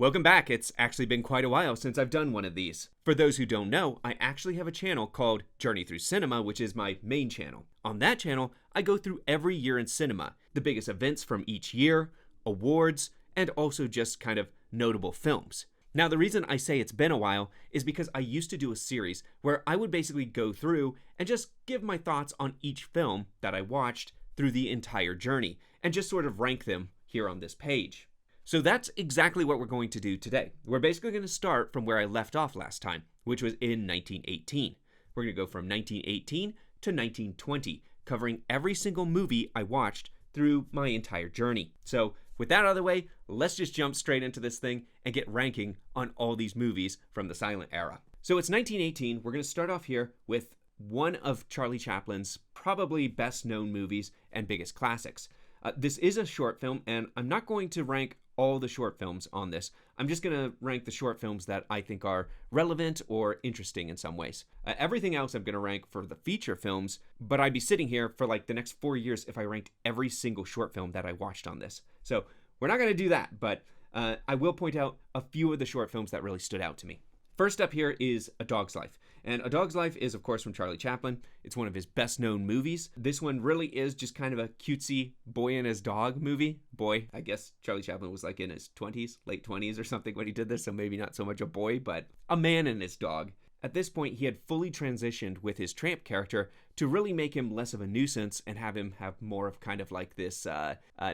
Welcome back. It's actually been quite a while since I've done one of these. For those who don't know, I actually have a channel called Journey Through Cinema, which is my main channel. On that channel, I go through every year in cinema, the biggest events from each year, awards, and also just kind of notable films. Now, the reason I say it's been a while is because I used to do a series where I would basically go through and just give my thoughts on each film that I watched through the entire journey and just sort of rank them here on this page. So that's exactly what we're going to do today. We're basically going to start from where I left off last time, which was in 1918. We're going to go from 1918 to 1920, covering every single movie I watched through my entire journey. So with that out of the way, let's just jump straight into this thing and get ranking on all these movies from the silent era. So it's 1918. We're going to start off here with one of Charlie Chaplin's probably best known movies and biggest classics. This is a short film, and I'm not going to rank all the short films on this. I'm just going to rank the short films that I think are relevant or interesting in some ways. Everything else I'm going to rank for the feature films, but I'd be sitting here for like the next 4 years if I ranked every single short film that I watched on this. So we're not going to do that, but I will point out a few of the short films that really stood out to me. First up here is A Dog's Life. And A Dog's Life is, of course, from Charlie Chaplin. It's one of his best known movies. This one really is just kind of a cutesy boy and his dog movie. Boy, I guess Charlie Chaplin was like in his 20s, late 20s or something when he did this, so maybe not so much a boy, but a man and his dog. At this point, he had fully transitioned with his tramp character to really make him less of a nuisance and have him have more of kind of like this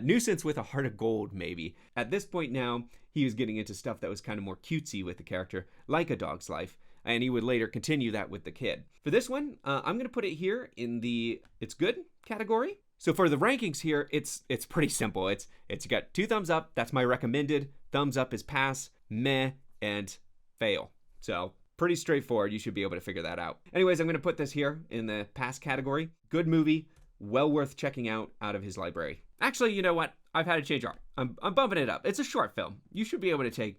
nuisance with a heart of gold, maybe. At this point now, he was getting into stuff that was kind of more cutesy with the character, like A Dog's Life, and he would later continue that with the kid. For this one, I'm going to put it here in the It's Good category. So for the rankings here, it's pretty simple. It's got 2 thumbs up, that's my recommended, thumbs up is pass, meh, and fail. So pretty straightforward. You should be able to figure that out. Anyways, I'm going to put this here in the pass category. Good movie, well worth checking out of his library. Actually, you know what? I've had to change art. I'm bumping it up. It's a short film. You should be able to take,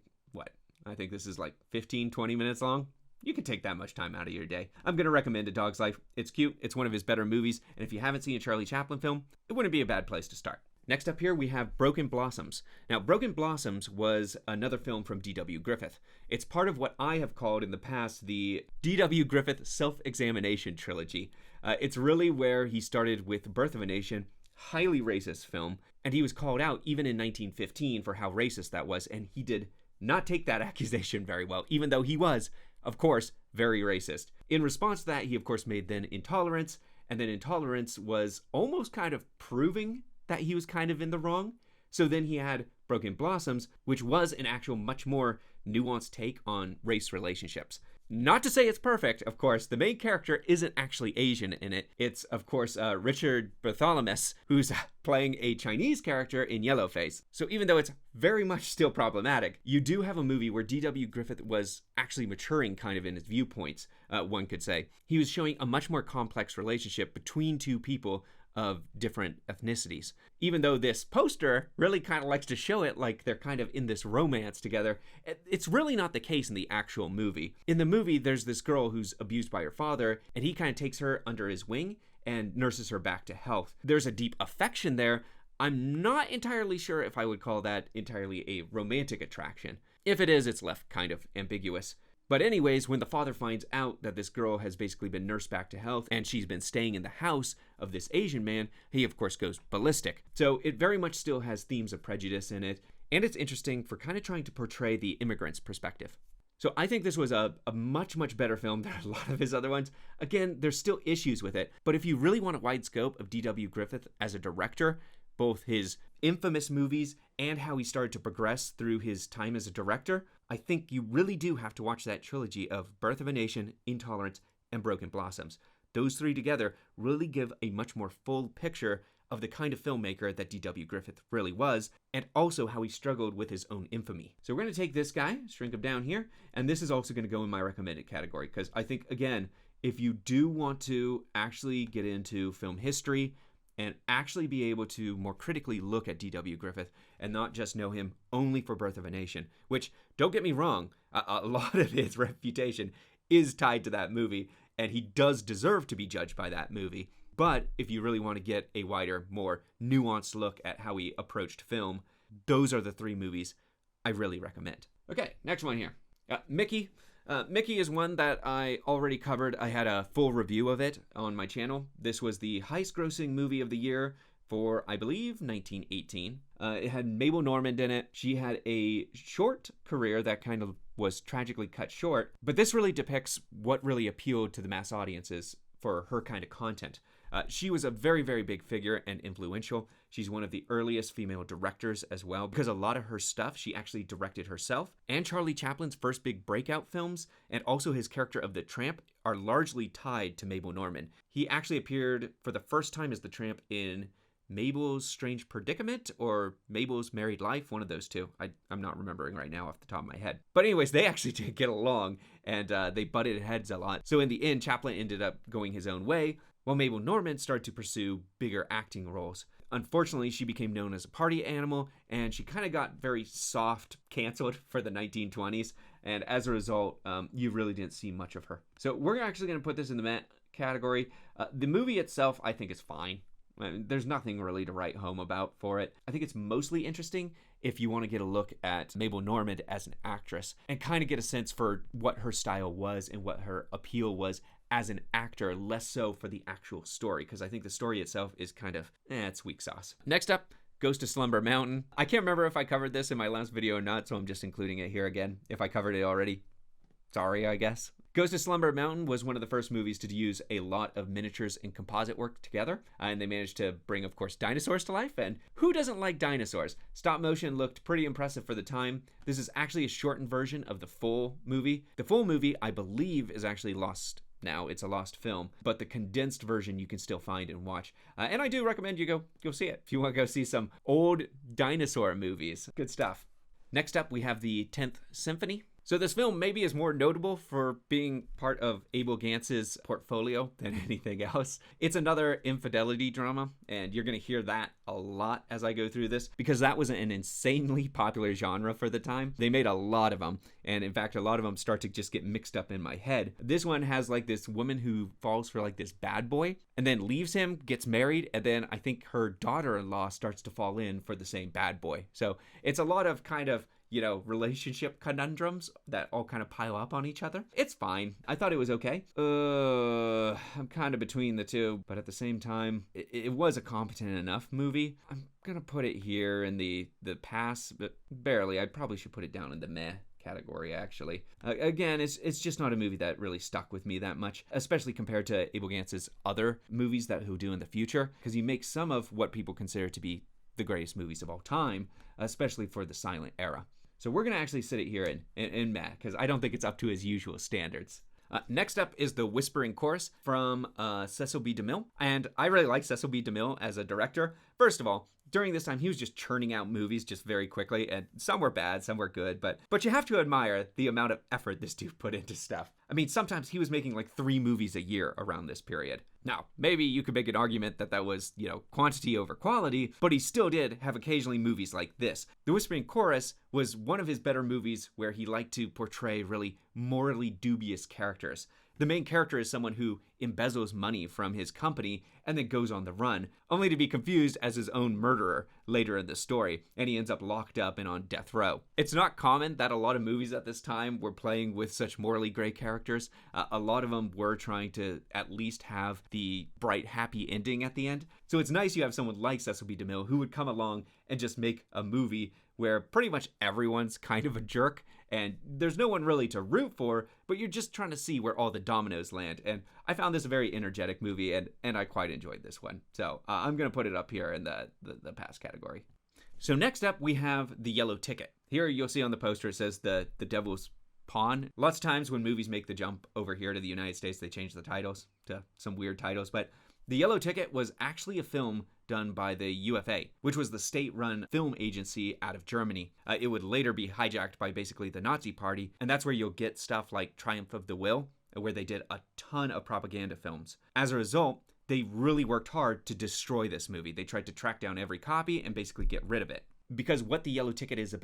I think this is like 15, 20 minutes long. You can take that much time out of your day. I'm going to recommend A Dog's Life. It's cute. It's one of his better movies. And if you haven't seen a Charlie Chaplin film, it wouldn't be a bad place to start. Next up here, we have Broken Blossoms. Now, Broken Blossoms was another film from D.W. Griffith. It's part of what I have called in the past the D.W. Griffith Self-Examination Trilogy. It's really where he started with Birth of a Nation, highly racist film, and he was called out even in 1915 for how racist that was, and he did not take that accusation very well, even though he was, of course, very racist. In response to that, he of course made then Intolerance, and then Intolerance was almost kind of proving that he was kind of in the wrong. So then he had Broken Blossoms, which was an actual much more nuanced take on race relationships. Not to say it's perfect, of course. The main character isn't actually Asian in it. It's, of course, Richard Bartholomew, who's playing a Chinese character in Yellowface. So even though it's very much still problematic, you do have a movie where D.W. Griffith was actually maturing kind of in his viewpoints, one could say. He was showing a much more complex relationship between two people of different ethnicities. Even though this poster really kind of likes to show it like they're kind of in this romance together, it's really not the case in the actual movie. In the movie, there's this girl who's abused by her father, and he kind of takes her under his wing and nurses her back to health. There's a deep affection there. I'm not entirely sure if I would call that entirely a romantic attraction. If it is, it's left kind of ambiguous. But anyways, when the father finds out that this girl has basically been nursed back to health and she's been staying in the house of this Asian man, he of course goes ballistic. So it very much still has themes of prejudice in it, and it's interesting for kind of trying to portray the immigrant's perspective. So I think this was a much, much better film than a lot of his other ones. Again, there's still issues with it, but if you really want a wide scope of D.W. Griffith as a director, both his infamous movies and how he started to progress through his time as a director, I think you really do have to watch that trilogy of Birth of a Nation, Intolerance, and Broken Blossoms. Those 3 together really give a much more full picture of the kind of filmmaker that D.W. Griffith really was, and also how he struggled with his own infamy. So we're going to take this guy, shrink him down here, and this is also going to go in my recommended category, because I think, again, if you do want to actually get into film history and actually be able to more critically look at D.W. Griffith and not just know him only for Birth of a Nation, which, don't get me wrong, a lot of his reputation is tied to that movie, and he does deserve to be judged by that movie. But if you really want to get a wider, more nuanced look at how he approached film, those are the 3 movies I really recommend. Okay, next one here. Mickey. Mickey is one that I already covered. I had a full review of it on my channel. This was the highest grossing movie of the year for, I believe, 1918. It had Mabel Normand in it. She had a short career that kind of was tragically cut short, but this really depicts what really appealed to the mass audiences for her kind of content. She was a very, very big figure and influential. She's one of the earliest female directors as well, because a lot of her stuff she actually directed herself. And Charlie Chaplin's first big breakout films, and also his character of the Tramp, are largely tied to Mabel Normand. He actually appeared for the first time as the Tramp in Mabel's Strange Predicament or Mabel's Married Life, one of those two. I'm not remembering right now off the top of my head. But anyways, they actually did get along, and they butted heads a lot. So in the end, Chaplin ended up going his own way, while Mabel Normand started to pursue bigger acting roles. Unfortunately, she became known as a party animal, and she kind of got very soft canceled for the 1920s, and as a result, you really didn't see much of her. So we're actually going to put this in the Meh category. The movie itself, I think, is fine. There's nothing really to write home about for it. I think it's mostly interesting if you want to get a look at Mabel Normand as an actress and kind of get a sense for what her style was and what her appeal was as an actor, less so for the actual story, because I think the story itself is kind of, it's weak sauce. Next up, Ghost of Slumber Mountain. I can't remember if I covered this in my last video or not, so I'm just including it here again. If I covered it already, sorry, I guess. Ghost of Slumber Mountain was one of the first movies to use a lot of miniatures and composite work together, and they managed to bring, of course, dinosaurs to life, and who doesn't like dinosaurs? Stop motion looked pretty impressive for the time. This is actually a shortened version of the full movie. The full movie, I believe, is actually lost now. It's a lost film, but the condensed version you can still find and watch. And I do recommend you go see it if you want to go see some old dinosaur movies. Good stuff. Next up, we have the 10th Symphony. So this film maybe is more notable for being part of Abel Gantz's portfolio than anything else. It's another infidelity drama, and you're going to hear that a lot as I go through this, because that was an insanely popular genre for the time. They made a lot of them, and in fact, a lot of them start to just get mixed up in my head. This one has like this woman who falls for like this bad boy, and then leaves him, gets married, and then I think her daughter-in-law starts to fall in for the same bad boy. So it's a lot of kind of, you know, relationship conundrums that all kind of pile up on each other. It's fine. I thought it was okay. I'm kind of between the two, but at the same time, it was a competent enough movie. I'm gonna put it here in the pass, but barely. I probably should put it down in the meh category, actually. Again, it's just not a movie that really stuck with me that much, especially compared to Abel Gantz's other movies that he'll do in the future, because he makes some of what people consider to be the greatest movies of all time, especially for the silent era. So we're going to actually sit it here in meh, because I don't think it's up to his usual standards. Next up is The Whispering Chorus from Cecil B. DeMille. And I really like Cecil B. DeMille as a director. First of all, during this time, he was just churning out movies just very quickly, and some were bad, some were good, but you have to admire the amount of effort this dude put into stuff. I mean, sometimes he was making like 3 movies a year around this period. Now, maybe you could make an argument that was, you know, quantity over quality, but he still did have occasionally movies like this. The Whispering Chorus was one of his better movies where he liked to portray really morally dubious characters. The main character is someone who embezzles money from his company and then goes on the run, only to be confused as his own murderer later in the story, and he ends up locked up and on death row. It's not common that a lot of movies at this time were playing with such morally gray characters. A lot of them were trying to at least have the bright, happy ending at the end. So it's nice you have someone like Cecil B. DeMille who would come along and just make a movie where pretty much everyone's kind of a jerk, and there's no one really to root for, but you're just trying to see where all the dominoes land. And I found this a very energetic movie, and I quite enjoyed this one. So I'm going to put it up here in the pass category. So next up, we have The Yellow Ticket. Here you'll see on the poster it says the Devil's Pawn. Lots of times when movies make the jump over here to the United States, they change the titles to some weird titles, but The Yellow Ticket was actually a film done by the UFA, which was the state-run film agency out of Germany. It would later be hijacked by basically the Nazi Party, and that's where you'll get stuff like Triumph of the Will, where they did a ton of propaganda films. As a result, they really worked hard to destroy this movie. They tried to track down every copy and basically get rid of it. Because what The Yellow Ticket is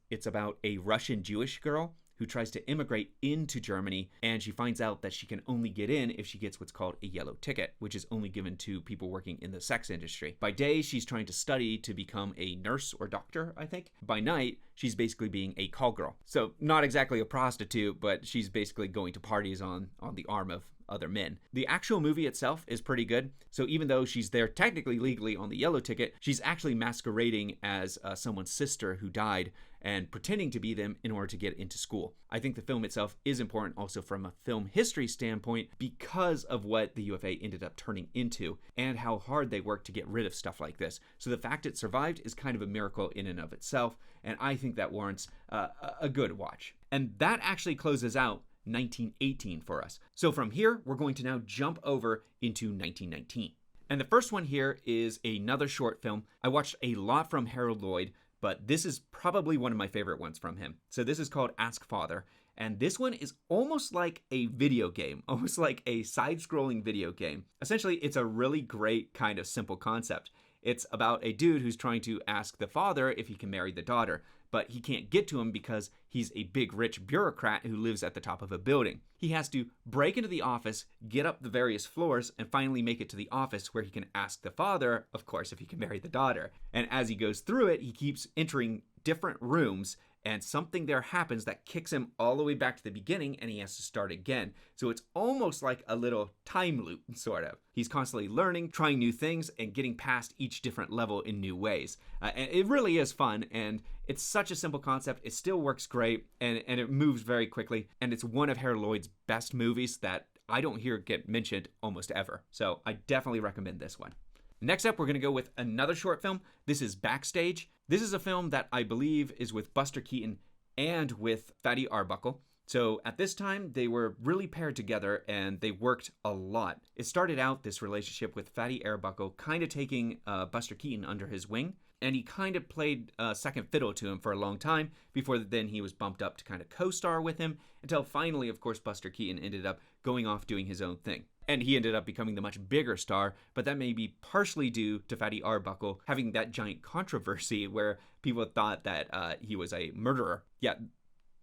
it's about a Russian Jewish girl who tries to immigrate into Germany, and she finds out that she can only get in if she gets what's called a yellow ticket, which is only given to people working in the sex industry. By day, she's trying to study to become a nurse or doctor, I think. By night, she's basically being a call girl. So not exactly a prostitute, but she's basically going to parties on the arm of other men. The actual movie itself is pretty good. So even though she's there technically legally on the yellow ticket, she's actually masquerading as someone's sister who died and pretending to be them in order to get into school. I think the film itself is important also from a film history standpoint because of what the UFA ended up turning into and how hard they worked to get rid of stuff like this. So the fact it survived is kind of a miracle in and of itself, and I think that warrants a good watch. And that actually closes out 1918 for us. So from here, we're going to now jump over into 1919. And the first one here is another short film. I watched a lot from Harold Lloyd, but this is probably one of my favorite ones from him. So this is called Ask Father. And this one is almost like a video game, almost like a side-scrolling video game. Essentially, it's a really great kind of simple concept. It's about a dude who's trying to ask the father if he can marry the daughter, but he can't get to him because he's a big rich bureaucrat who lives at the top of a building. He has to break into the office, get up the various floors, and finally make it to the office where he can ask the father, of course, if he can marry the daughter. And as he goes through it, he keeps entering different rooms, and something there happens that kicks him all the way back to the beginning, and he has to start again. So it's almost like a little time loop, sort of. He's constantly learning, trying new things, and getting past each different level in new ways. And it really is fun, and it's such a simple concept. It still works great, and it moves very quickly, and it's one of Harold Lloyd's best movies that I don't hear get mentioned almost ever. So I definitely recommend this one. Next up, we're going to go with another short film. This is Backstage. This is a film that I believe is with Buster Keaton and with Fatty Arbuckle. So at this time, they were really paired together and they worked a lot. It started out, this relationship, with Fatty Arbuckle kind of taking Buster Keaton under his wing. And he kind of played second fiddle to him for a long time before then he was bumped up to kind of co-star with him until finally, of course, Buster Keaton ended up going off doing his own thing. And he ended up becoming the much bigger star, but that may be partially due to Fatty Arbuckle having that giant controversy where people thought that he was a murderer. Yeah,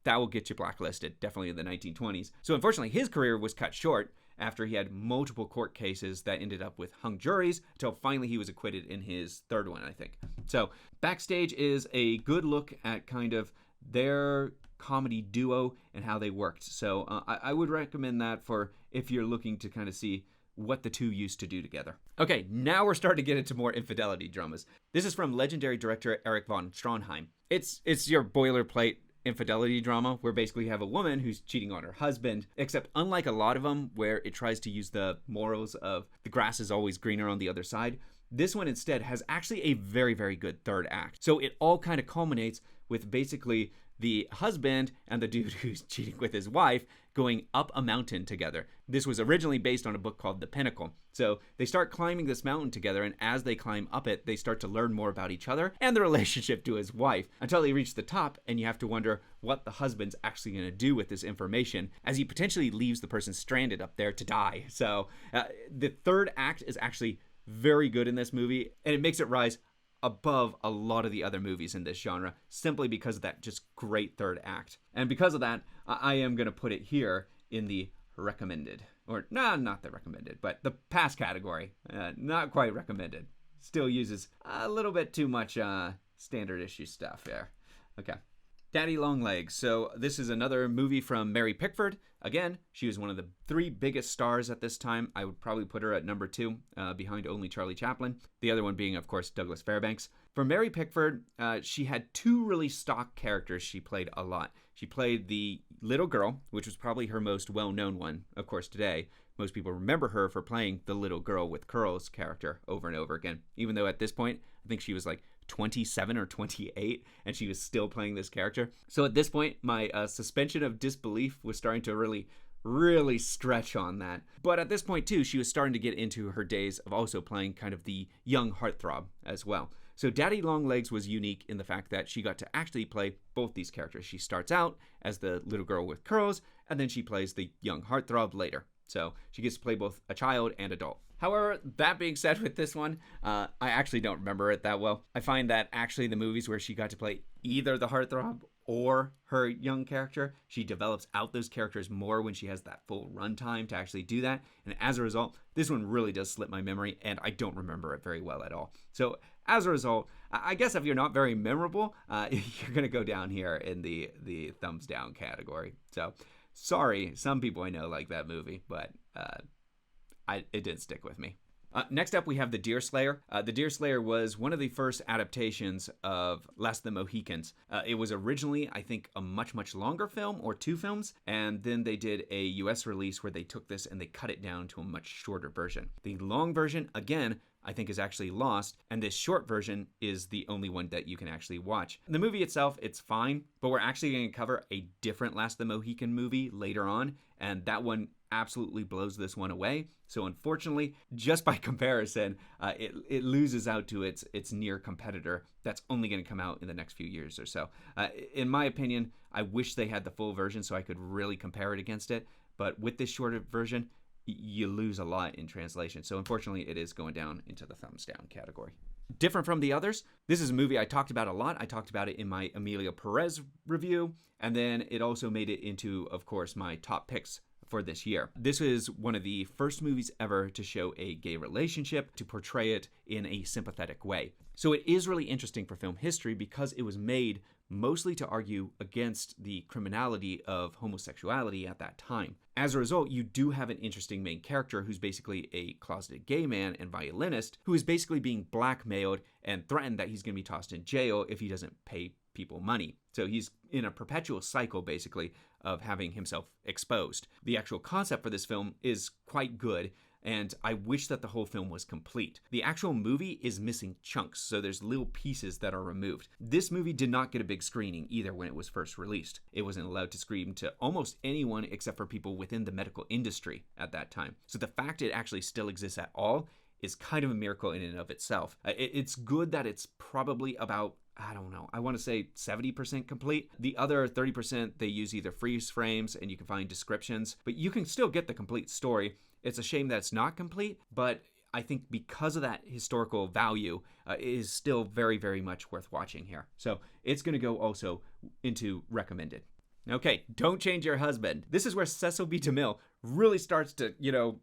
that will get you blacklisted, definitely in the 1920s. So unfortunately, his career was cut short after he had multiple court cases that ended up with hung juries until finally he was acquitted in his third one, I think. So Backstage is a good look at kind of their comedy duo and how they worked. So I would recommend that for if you're looking to kind of see what the two used to do together. Okay, now we're starting to get into more infidelity dramas. This is from legendary director Erich von Stroheim. It's your boilerplate infidelity drama where basically you have a woman who's cheating on her husband, except unlike a lot of them where it tries to use the morals of the grass is always greener on the other side, this one instead has actually a very, very good third act. So it all kind of culminates with basically the husband and the dude who's cheating with his wife going up a mountain together. This was originally based on a book called The Pinnacle. So they start climbing this mountain together, and as they climb up it, they start to learn more about each other and the relationship to his wife until they reach the top, and you have to wonder what the husband's actually going to do with this information as he potentially leaves the person stranded up there to die. So the third act is actually very good in this movie, and it makes it rise above a lot of the other movies in this genre simply because of that just great third act. And because of that, I am going to put it here in the recommended. Or, not the recommended, but the pass category. Not quite recommended. Still uses a little bit too much standard issue stuff there. Okay. Daddy Long Legs. So this is another movie from Mary Pickford. Again, she was one of the three biggest stars at this time. I would probably put her at number 2, behind only Charlie Chaplin. The other one being, of course, Douglas Fairbanks. For Mary Pickford, she had 2 really stock characters she played a lot. She played the little girl, which was probably her most well-known one. Of course, today, most people remember her for playing the little girl with curls character over and over again. Even though at this point, I think she was like 27 or 28 and she was still playing this character. So at this point, my suspension of disbelief was starting to really stretch on that. But at this point too, she was starting to get into her days of also playing kind of the young heartthrob as well. So Daddy Long Legs was unique in the fact that she got to actually play both these characters. She starts out as the little girl with curls, and then she plays the young heartthrob later. So she gets to play both a child and adult. However, that being said with this one, I actually don't remember it that well. I find that actually the movies where she got to play either the heartthrob or her young character. She develops out those characters more when she has that full runtime to actually do that. And as a result, this one really does slip my memory, and I don't remember it very well at all. So as a result, I guess if you're not very memorable, you're going to go down here in the thumbs down category. So sorry, some people I know like that movie, but it didn't stick with me. Next up, we have The Deerslayer. The Deerslayer was one of the first adaptations of Last of the Mohicans. It was originally, I think, a much, much longer film, or 2 films, and then they did a US release where they took this and they cut it down to a much shorter version. The long version, again, I think is actually lost, and this short version is the only one that you can actually watch. The movie itself, it's fine, but we're actually going to cover a different Last of the Mohican movie later on, and that one absolutely blows this one away. So unfortunately, just by comparison, it loses out to its near competitor that's only going to come out in the next few years or so. In my opinion, I wish they had the full version so I could really compare it against it, but with this shorter version, you lose a lot in translation. So unfortunately, it is going down into the thumbs down category. Different from the others, this is a movie I talked about a lot. I talked about it in my Emilio Perez review, and then it also made it into, of course, my top picks for this year. This is one of the first movies ever to show a gay relationship, to portray it in a sympathetic way. So it is really interesting for film history because it was made mostly to argue against the criminality of homosexuality at that time. As a result, you do have an interesting main character who's basically a closeted gay man and violinist who is basically being blackmailed and threatened that he's going to be tossed in jail if he doesn't pay people money. So he's in a perpetual cycle, basically, of having himself exposed. The actual concept for this film is quite good, and I wish that the whole film was complete. The actual movie is missing chunks, so there's little pieces that are removed. This movie did not get a big screening either when it was first released. It wasn't allowed to screen to almost anyone except for people within the medical industry at that time. So the fact it actually still exists at all is kind of a miracle in and of itself. It's good that it's probably about, I don't know, I want to say 70% complete. The other 30%, they use either freeze frames and you can find descriptions, but you can still get the complete story. It's a shame that it's not complete, but I think because of that historical value, it is still very, very much worth watching here. So it's going to go also into recommended. Okay, Don't Change Your Husband. This is where Cecil B. DeMille really starts to,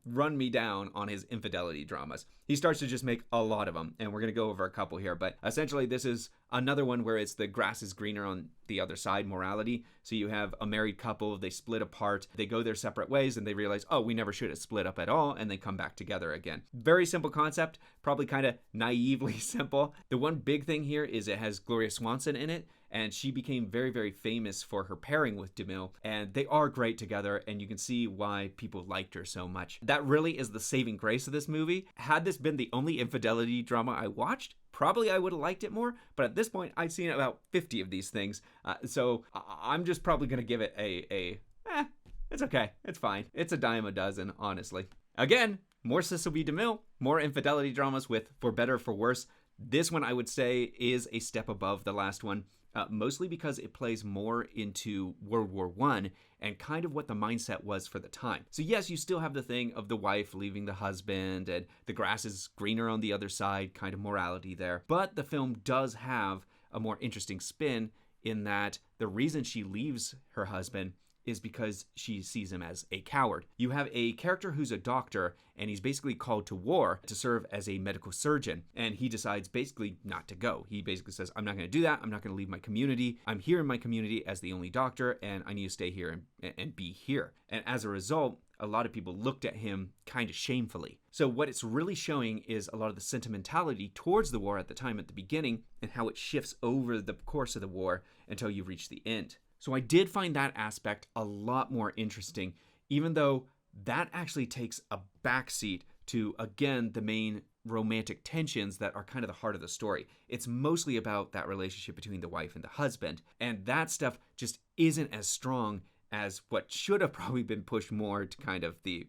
run me down on his infidelity dramas. He starts to just make a lot of them, and we're going to go over a couple here, but essentially this is another one where it's the grass is greener on the other side morality. So you have a married couple, they split apart, they go their separate ways, and they realize, oh, we never should have split up at all, and they come back together again. Very simple concept, probably kind of naively simple. The one big thing here is it has Gloria Swanson in it, and she became very, very famous for her pairing with DeMille, and they are great together, and you can see why people liked her so much. That really is the saving grace of this movie. Had this been the only infidelity drama I watched, probably I would have liked it more, but at this point, I've seen about 50 of these things, so I'm just probably going to give it it's okay, it's fine. It's a dime a dozen, honestly. Again, more Cecil B. DeMille, more infidelity dramas with For Better, For Worse. This one, I would say, is a step above the last one. Mostly because it plays more into World War I and kind of what the mindset was for the time. So yes, you still have the thing of the wife leaving the husband and the grass is greener on the other side, kind of morality there. But the film does have a more interesting spin in that the reason she leaves her husband is because she sees him as a coward. You have a character who's a doctor, and he's basically called to war to serve as a medical surgeon, and he decides basically not to go. He basically says, I'm not going to do that. I'm not going to leave my community. I'm here in my community as the only doctor, and I need to stay here and be here. And as a result, a lot of people looked at him kind of shamefully. So what it's really showing is a lot of the sentimentality towards the war at the time at the beginning and how it shifts over the course of the war until you reach the end. So I did find that aspect a lot more interesting, even though that actually takes a backseat to, again, the main romantic tensions that are kind of the heart of the story. It's mostly about that relationship between the wife and the husband, and that stuff just isn't as strong as what should have probably been pushed more to kind of the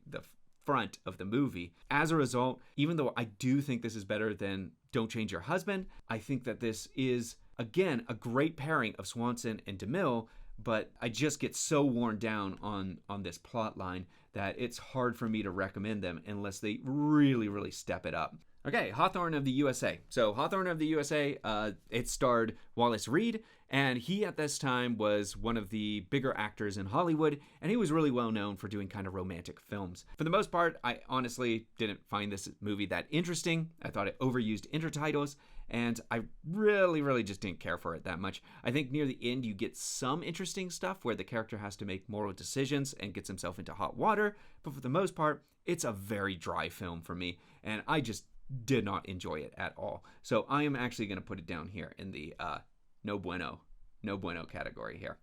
front of the movie. As a result, even though I do think this is better than Don't Change Your Husband, I think that this is, again, a great pairing of Swanson and DeMille, but I just get so worn down on this plot line that it's hard for me to recommend them unless they really, really step it up. Okay, Hawthorne of the USA. So Hawthorne of the USA, it starred Wallace Reed, and he at this time was one of the bigger actors in Hollywood, and he was really well known for doing kind of romantic films. For the most part, I honestly didn't find this movie that interesting. I thought it overused intertitles, and I really just didn't care for it that much. I think near the end you get some interesting stuff where the character has to make moral decisions and gets himself into hot water, but for the most part, it's a very dry film for me, and I just did not enjoy it at all. So I am actually going to put it down here in the no bueno category here.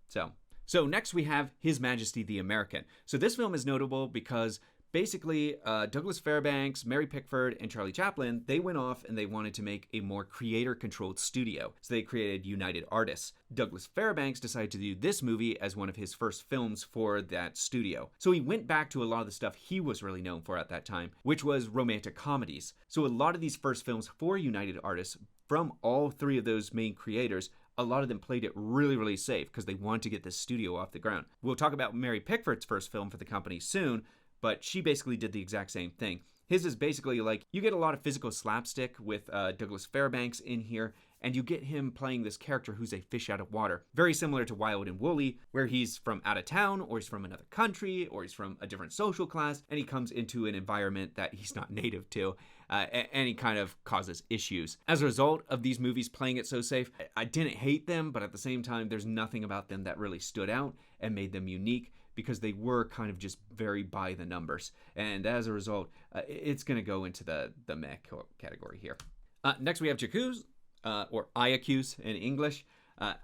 So next we have His Majesty the American. So this film is notable because basically Douglas Fairbanks, Mary Pickford, and Charlie Chaplin, they went off and they wanted to make a more creator-controlled studio. So they created United Artists. Douglas Fairbanks decided to do this movie as one of his first films for that studio. So he went back to a lot of the stuff he was really known for at that time, which was romantic comedies. So a lot of these first films for United Artists, from all three of those main creators, a lot of them played it really safe because they wanted to get this studio off the ground. We'll talk about Mary Pickford's first film for the company soon, but she basically did the exact same thing. His is basically like, you get a lot of physical slapstick with Douglas Fairbanks in here, and you get him playing this character who's a fish out of water. Very similar to Wild and Woolly, where he's from out of town, or he's from another country, or he's from a different social class, and he comes into an environment that he's not native to, and he kind of causes issues. As a result of these movies playing it so safe, I didn't hate them, but at the same time, there's nothing about them that really stood out and made them unique, because they were kind of just very by the numbers. And as a result, it's going to go into the meh category here. Next, we have J'accuse, or I Accuse in English.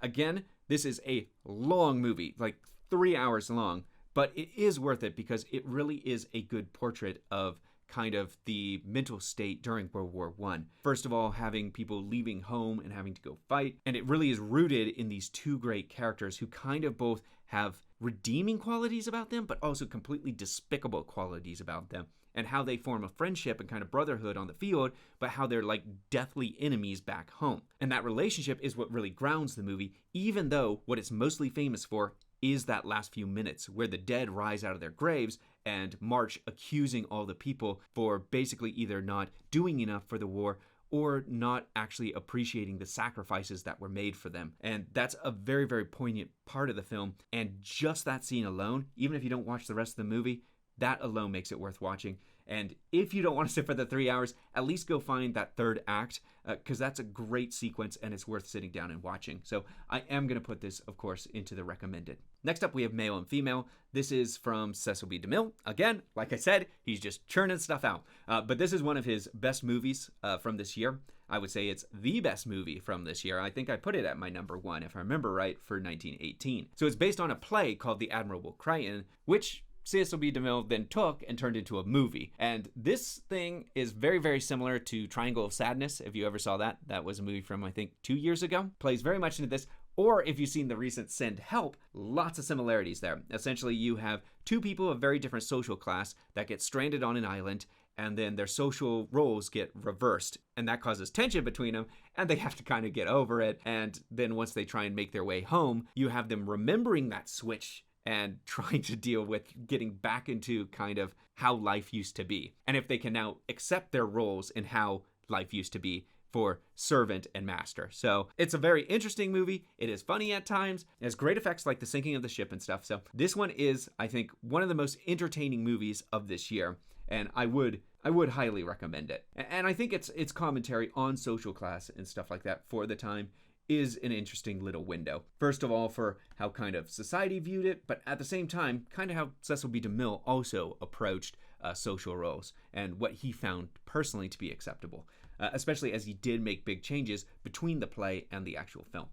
Again, this is a long movie, like 3 hours long, but it is worth it because it really is a good portrait of kind of the mental state during World War I. First of all, having people leaving home and having to go fight. And it really is rooted in these two great characters who kind of both have redeeming qualities about them, but also completely despicable qualities about them, and how they form a friendship and kind of brotherhood on the field, but how they're like deathly enemies back home. And that relationship is what really grounds the movie, even though what it's mostly famous for is that last few minutes where the dead rise out of their graves and march accusing all the people for basically either not doing enough for the war or not actually appreciating the sacrifices that were made for them. And that's a very poignant part of the film. And just that scene alone, even if you don't watch the rest of the movie, that alone makes it worth watching. And if you don't want to sit for the 3 hours, at least go find that third act, because that's a great sequence and it's worth sitting down and watching. So I am going to put this, of course, into the recommended. Next up, we have Male and Female. This is from Cecil B. DeMille. Again, like I said, he's just churning stuff out. But this is one of his best movies from this year. I would say it's the best movie from this year. I think I put it at my number one, if I remember right, for 1918. So it's based on a play called The Admirable Crichton, which Cecil B. DeMille then took and turned into a movie. And this thing is very similar to Triangle of Sadness, if you ever saw that. That was a movie from, I think, 2 years ago. Plays very much into this. Or if you've seen the recent Send Help, lots of similarities there. Essentially, you have two people of very different social class that get stranded on an island, and then their social roles get reversed. And that causes tension between them, and they have to kind of get over it. And then once they try and make their way home, you have them remembering that switch and trying to deal with getting back into kind of how life used to be. And if they can now accept their roles in how life used to be for servant and master. So it's a very interesting movie. It is funny at times. It has great effects like the sinking of the ship and stuff. So this one is, I think, one of the most entertaining movies of this year. And I would highly recommend it. And I think its commentary on social class and stuff like that for the time is an interesting little window. First of all, for how kind of society viewed it, but at the same time, kind of how Cecil B. DeMille also approached social roles and what he found personally to be acceptable, especially as he did make big changes between the play and the actual film.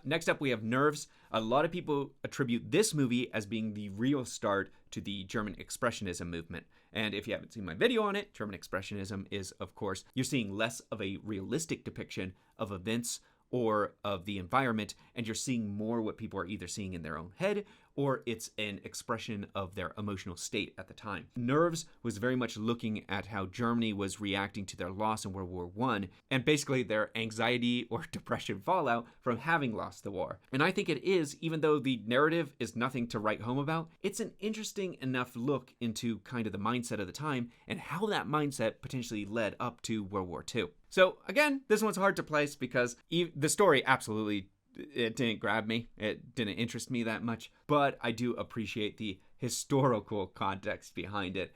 Next up, we have Nerves. A lot of people attribute this movie as being the real start to the German Expressionism movement. And if you haven't seen my video on it, German Expressionism is, of course, you're seeing less of a realistic depiction of events or of the environment, and you're seeing more what people are either seeing in their own head or it's an expression of their emotional state at the time. Nerves was very much looking at how Germany was reacting to their loss in World War I, and basically their anxiety or depression fallout from having lost the war. And I think it is, even though the narrative is nothing to write home about, it's an interesting enough look into kind of the mindset of the time and how that mindset potentially led up to World War II. So again, this one's hard to place because the story absolutely, it didn't grab me. It didn't interest me that much, but I do appreciate the historical context behind it,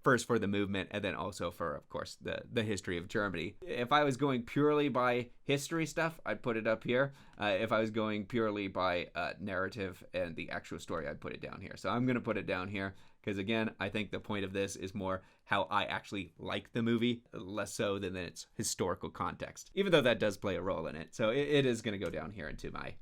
first for the movement, and then also for, of course, the history of Germany. If I was going purely by history stuff, I'd put it up here. If I was going purely by narrative and the actual story, I'd put it down here. So I'm going to put it down here because, again, I think the point of this is more how I actually like the movie, less so than its historical context, even though that does play a role in it. So it is going to go down here into my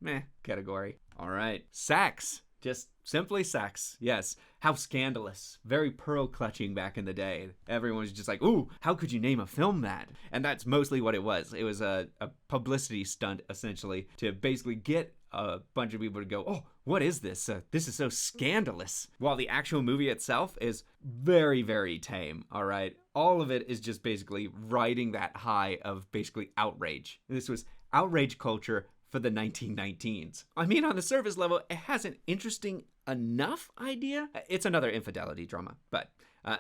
meh category. All right, sex. Just simply sex. Yes. How scandalous. Very pearl clutching back in the day. Everyone was just like, ooh, how could you name a film that? And that's mostly what it was. It was a publicity stunt, essentially, to basically get a bunch of people to go, oh, what is this? This is so scandalous. While the actual movie itself is very, very tame, all right? All of it is just basically riding that high of basically outrage. This was outrage culture for the 1919s. I mean, on the surface level, it has an interesting enough idea. It's another infidelity drama, but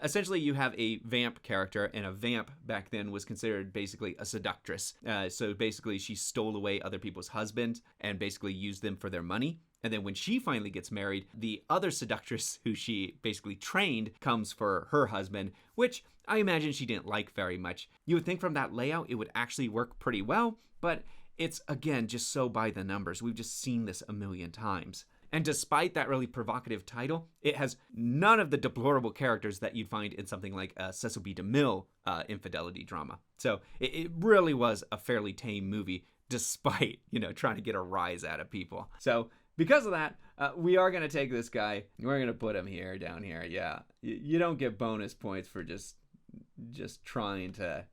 essentially you have a vamp character, and a vamp back then was considered basically a seductress. So basically she stole away other people's husbands and basically used them for their money. And then when she finally gets married, the other seductress who she basically trained comes for her husband, which I imagine she didn't like very much. You would think from that layout it would actually work pretty well, but it's, again, just so by the numbers. We've just seen this a million times. And despite that really provocative title, it has none of the deplorable characters that you'd find in something like a Cecil B. DeMille infidelity drama. So it really was a fairly tame movie, despite, trying to get a rise out of people. So because of that, we are going to take this guy, we're going to put him here, down here. Yeah, you don't get bonus points for just trying to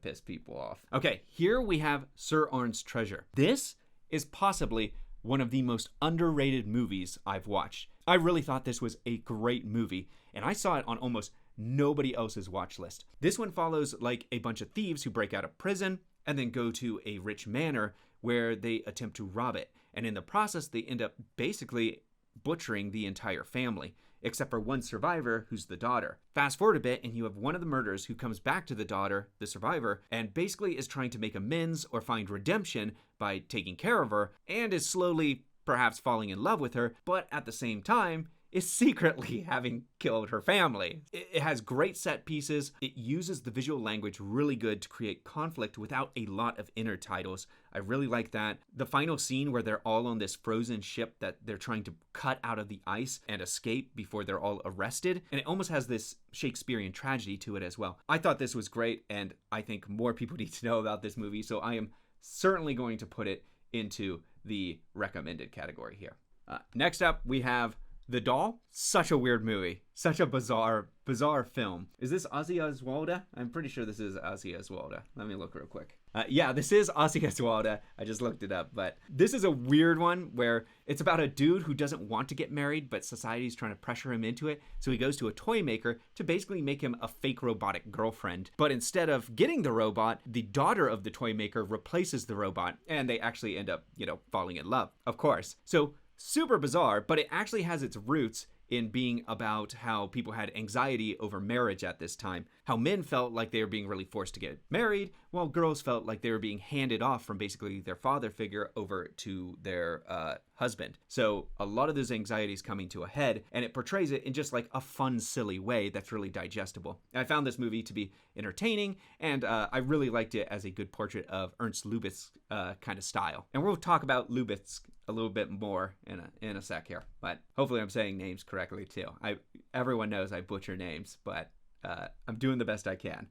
piss people off. Okay, here we have Sir Arne's Treasure. This is possibly one of the most underrated movies I've watched. I really thought this was a great movie, and I saw it on almost nobody else's watch list. This one follows like a bunch of thieves who break out of prison and then go to a rich manor where they attempt to rob it. And in the process, they end up basically butchering the entire family, except for one survivor who's the daughter. Fast forward a bit and you have one of the murderers who comes back to the daughter, the survivor, and basically is trying to make amends or find redemption by taking care of her, and is slowly perhaps falling in love with her, but at the same time is secretly having killed her family. It has great set pieces. It uses the visual language really good to create conflict without a lot of inner titles. I really like that. The final scene where they're all on this frozen ship that they're trying to cut out of the ice and escape before they're all arrested. And it almost has this Shakespearean tragedy to it as well. I thought this was great, and I think more people need to know about this movie, so I am certainly going to put it into the recommended category here. Next up, we have The Doll. Such a weird movie. Such a bizarre film. Is this Ozzy Oswalda? I'm pretty sure this is Ozzy Oswalda. Let me look real quick. Yeah, this is Ozzy Oswalda. I just looked it up, but this is a weird one where it's about a dude who doesn't want to get married, but society's trying to pressure him into it. So he goes to a toy maker to basically make him a fake robotic girlfriend. But instead of getting the robot, the daughter of the toy maker replaces the robot, and they actually end up, falling in love, of course. So super bizarre, but it actually has its roots in being about how people had anxiety over marriage at this time. How men felt like they were being really forced to get married, while girls felt like they were being handed off from basically their father figure over to their husband. So a lot of those anxieties coming to a head, and it portrays it in just like a fun, silly way that's really digestible. I found this movie to be entertaining, and I really liked it as a good portrait of Ernst Lubitsch's kind of style. And we'll talk about Lubitsch a little bit more in a sec here, but hopefully I'm saying names correctly too. Everyone knows I butcher names, but I'm doing the best I can.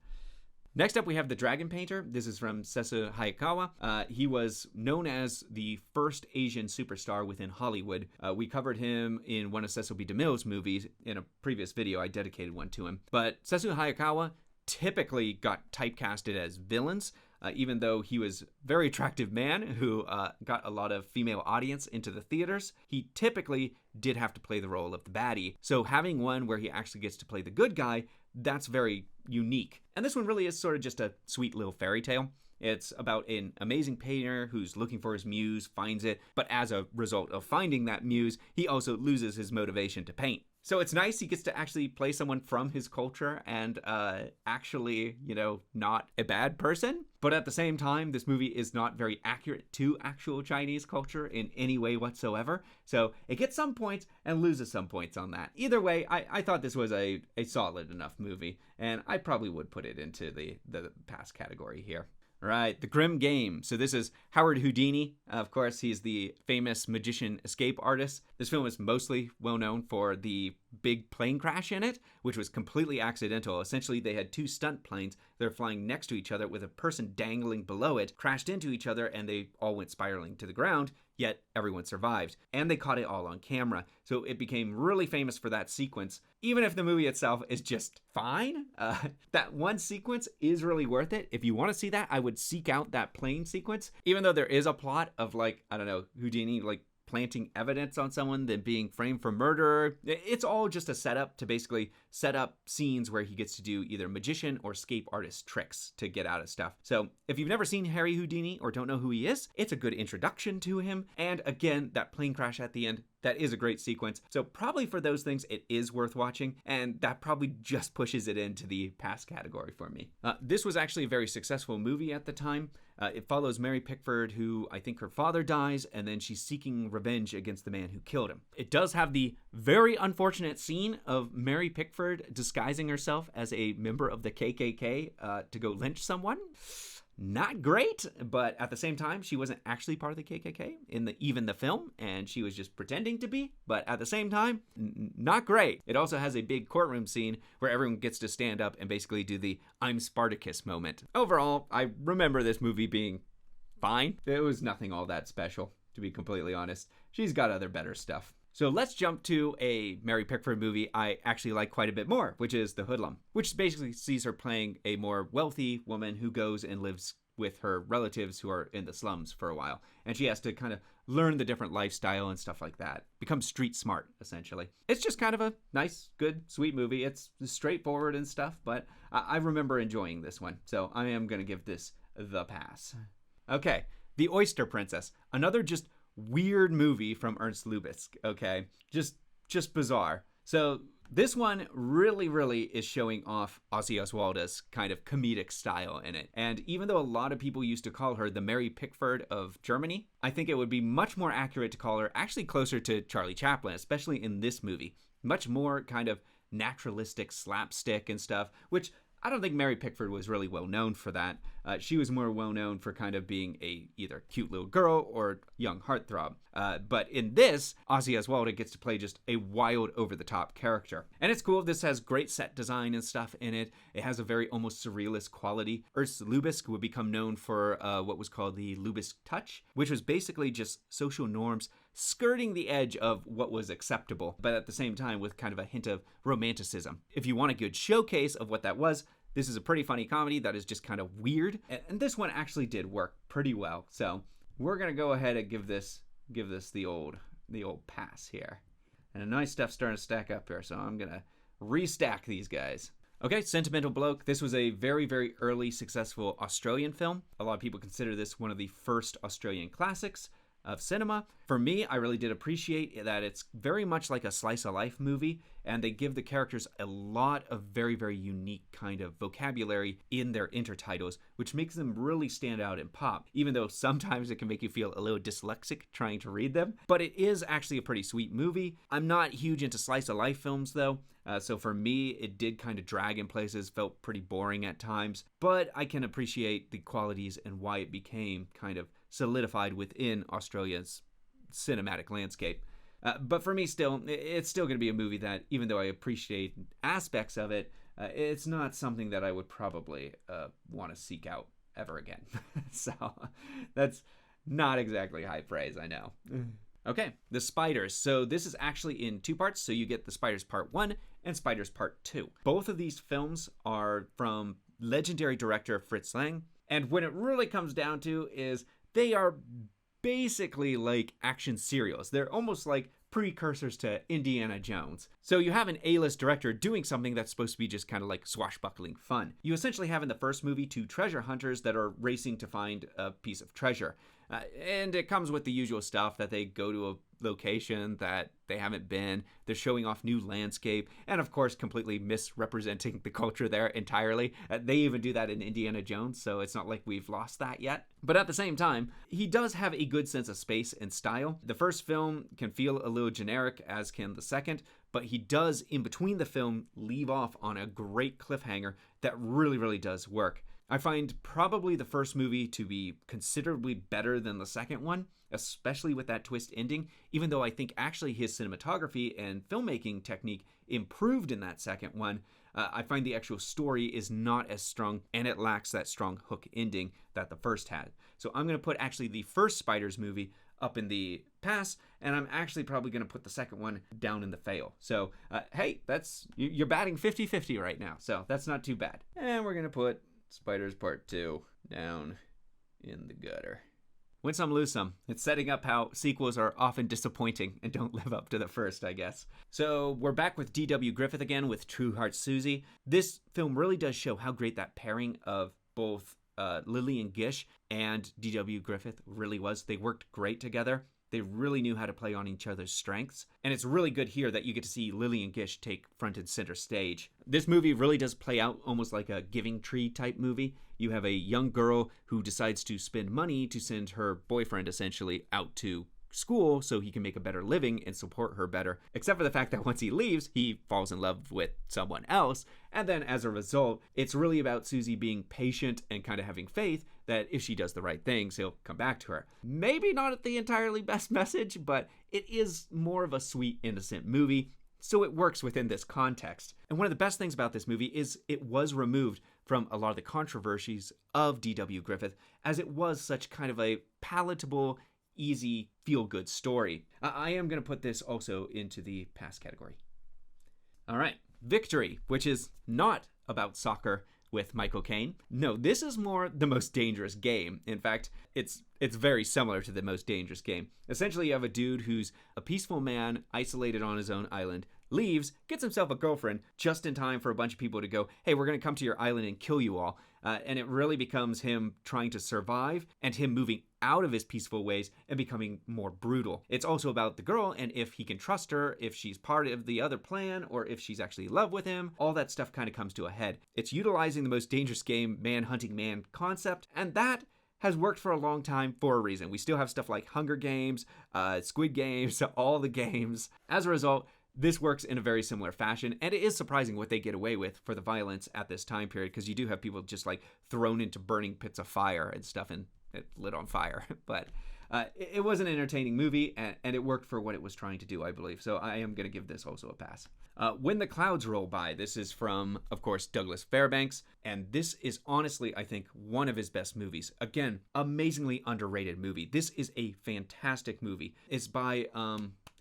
Next up, we have The Dragon Painter. This is from Sessue Hayakawa. He was known as the first Asian superstar within Hollywood. We covered him in one of Cecil B. DeMille's movies in a previous video. I dedicated one to him. But Sessue Hayakawa typically got typecasted as villains. Even though he was a very attractive man who got a lot of female audience into the theaters, he typically did have to play the role of the baddie. So having one where he actually gets to play the good guy, that's very unique. And this one really is sort of just a sweet little fairy tale. It's about an amazing painter who's looking for his muse, finds it, but as a result of finding that muse, he also loses his motivation to paint. So it's nice he gets to actually play someone from his culture and actually, not a bad person. But at the same time, this movie is not very accurate to actual Chinese culture in any way whatsoever. So it gets some points and loses some points on that. Either way, I thought this was a solid enough movie, and I probably would put it into the pass category here. Right, The Grim Game. So this is Howard Houdini. Of course, he's the famous magician escape artist. This film is mostly well known for the big plane crash in it, which was completely accidental. Essentially, they had two stunt planes. They're flying next to each other with a person dangling below it, crashed into each other, and they all went spiraling to the ground, yet everyone survived. And they caught it all on camera. So it became really famous for that sequence, even if the movie itself is just fine. That one sequence is really worth it. If you want to see that, I would seek out that plane sequence, even though there is a plot of Houdini planting evidence on someone, then being framed for murder. It's all just a setup to basically set up scenes where he gets to do either magician or escape artist tricks to get out of stuff. So if you've never seen Harry Houdini or don't know who he is, it's a good introduction to him. And again, that plane crash at the end, that is a great sequence. So probably for those things, it is worth watching. And that probably just pushes it into the pass category for me. This was actually a very successful movie at the time. It follows Mary Pickford, who I think her father dies, and then she's seeking revenge against the man who killed him. It does have the very unfortunate scene of Mary Pickford disguising herself as a member of the KKK to go lynch someone. Not great, but at the same time, she wasn't actually part of the KKK in the film, and she was just pretending to be. But at the same time, not great. It also has a big courtroom scene where everyone gets to stand up and basically do the "I'm Spartacus" moment. Overall, I remember this movie being fine. It was nothing all that special, to be completely honest. She's got other better stuff. So let's jump to a Mary Pickford movie I actually like quite a bit more, which is The Hoodlum, which basically sees her playing a more wealthy woman who goes and lives with her relatives who are in the slums for a while. And she has to kind of learn the different lifestyle and stuff like that. Become street smart, essentially. It's just kind of a nice, good, sweet movie. It's straightforward and stuff, but I remember enjoying this one. So I am going to give this the pass. Okay, The Oyster Princess. Another just weird movie from Ernst Lubitsch, okay? Just bizarre. So this one really is showing off Ozzy Oswalda's kind of comedic style in it. And even though a lot of people used to call her the Mary Pickford of Germany, I think it would be much more accurate to call her actually closer to Charlie Chaplin, especially in this movie. Much more kind of naturalistic slapstick and stuff, which I don't think Mary Pickford was really well known for that. She was more well known for kind of being a either cute little girl or young heartthrob. But in this, Ozzy Oswalda gets to play just a wild, over-the-top character. And it's cool. This has great set design and stuff in it. It has a very almost surrealist quality. Ernst Lubitsch would become known for what was called the Lubitsch touch, which was basically just social norms skirting the edge of what was acceptable, but at the same time with kind of a hint of romanticism. If you want a good showcase of what that was, this is a pretty funny comedy that is just kind of weird, and this one actually did work pretty well. So we're gonna go ahead and give this the old pass here. And a nice stuff starting to stack up here, so I'm gonna restack these guys. Okay, Sentimental Bloke. This was a very early successful Australian film. A lot of people consider this one of the first Australian classics of cinema. For me, I really did appreciate that it's very much like a slice of life movie, and they give the characters a lot of very unique kind of vocabulary in their intertitles, which makes them really stand out and pop, even though sometimes it can make you feel a little dyslexic trying to read them. But it is actually a pretty sweet movie. I'm not huge into slice of life films though, so for me, it did kind of drag in places, felt pretty boring at times, but I can appreciate the qualities and why it became kind of solidified within Australia's cinematic landscape. But for me, it's still going to be a movie that, even though I appreciate aspects of it, it's not something that I would probably want to seek out ever again. So that's not exactly high praise, I know. Okay, The Spiders. So this is actually in two parts. So you get The Spiders Part 1 and Spiders Part 2. Both of these films are from legendary director Fritz Lang. And when it really comes down to is they are basically like action serials. They're almost like precursors to Indiana Jones. So you have an A-list director doing something that's supposed to be just kind of like swashbuckling fun. You essentially have in the first movie two treasure hunters that are racing to find a piece of treasure. And it comes with the usual stuff that they go to a location that they haven't been. They're showing off new landscape and, of course, completely misrepresenting the culture there entirely. They even do that in Indiana Jones, so it's not like we've lost that yet. But at the same time, he does have a good sense of space and style. The first film can feel a little generic, as can the second, but he does, in between the film, leave off on a great cliffhanger that really, really does work. I find probably the first movie to be considerably better than the second one, especially with that twist ending, even though I think actually his cinematography and filmmaking technique improved in that second one. I find the actual story is not as strong, and it lacks that strong hook ending that the first had. So I'm going to put actually the first Spiders movie up in the pass, and I'm actually probably going to put the second one down in the fail. So, hey, you're batting 50-50 right now, so that's not too bad. And we're going to put Spiders Part 2 down in the gutter. Win some, lose some. It's setting up how sequels are often disappointing and don't live up to the first, I guess. So we're back with D.W. Griffith again with True Heart Susie. This film really does show how great that pairing of both Lillian Gish and D.W. Griffith really was. They worked great together. They really knew how to play on each other's strengths. And it's really good here that you get to see Lillian Gish take front and center stage. This movie really does play out almost like a Giving Tree type movie. You have a young girl who decides to spend money to send her boyfriend essentially out to school so he can make a better living and support her better, except for the fact that once he leaves, he falls in love with someone else. And then as a result, it's really about Susie being patient and kind of having faith that if she does the right things, he'll come back to her. Maybe not the entirely best message, but it is more of a sweet, innocent movie, so it works within this context. And one of the best things about this movie is it was removed from a lot of the controversies of D.W. Griffith, as it was such kind of a palatable, easy, feel-good story. I am going to put this also into the pass category. All right, Victory, which is not about soccer with Michael Caine. No, this is more The Most Dangerous Game. In fact, it's very similar to The Most Dangerous Game. Essentially, you have a dude who's a peaceful man, isolated on his own island, leaves, gets himself a girlfriend just in time for a bunch of people to go, hey, we're going to come to your island and kill you all. And it really becomes him trying to survive and him moving out of his peaceful ways and becoming more brutal. It's also about the girl and if he can trust her, if she's part of the other plan, or if she's actually in love with him. All that stuff kind of comes to a head. It's utilizing The Most Dangerous Game man hunting man concept, and that has worked for a long time for a reason. We still have stuff like Hunger Games, Squid Games, all the games. As a result, this works in a very similar fashion, and it is surprising what they get away with for the violence at this time period, because you do have people just like thrown into burning pits of fire and stuff and it lit on fire. But it was an entertaining movie, and it worked for what it was trying to do, I believe. So I am going to give this also a pass. When the Clouds Roll By. This is from, of course, Douglas Fairbanks, and this is honestly, I think, one of his best movies. Again, amazingly underrated movie. This is a fantastic movie. It's by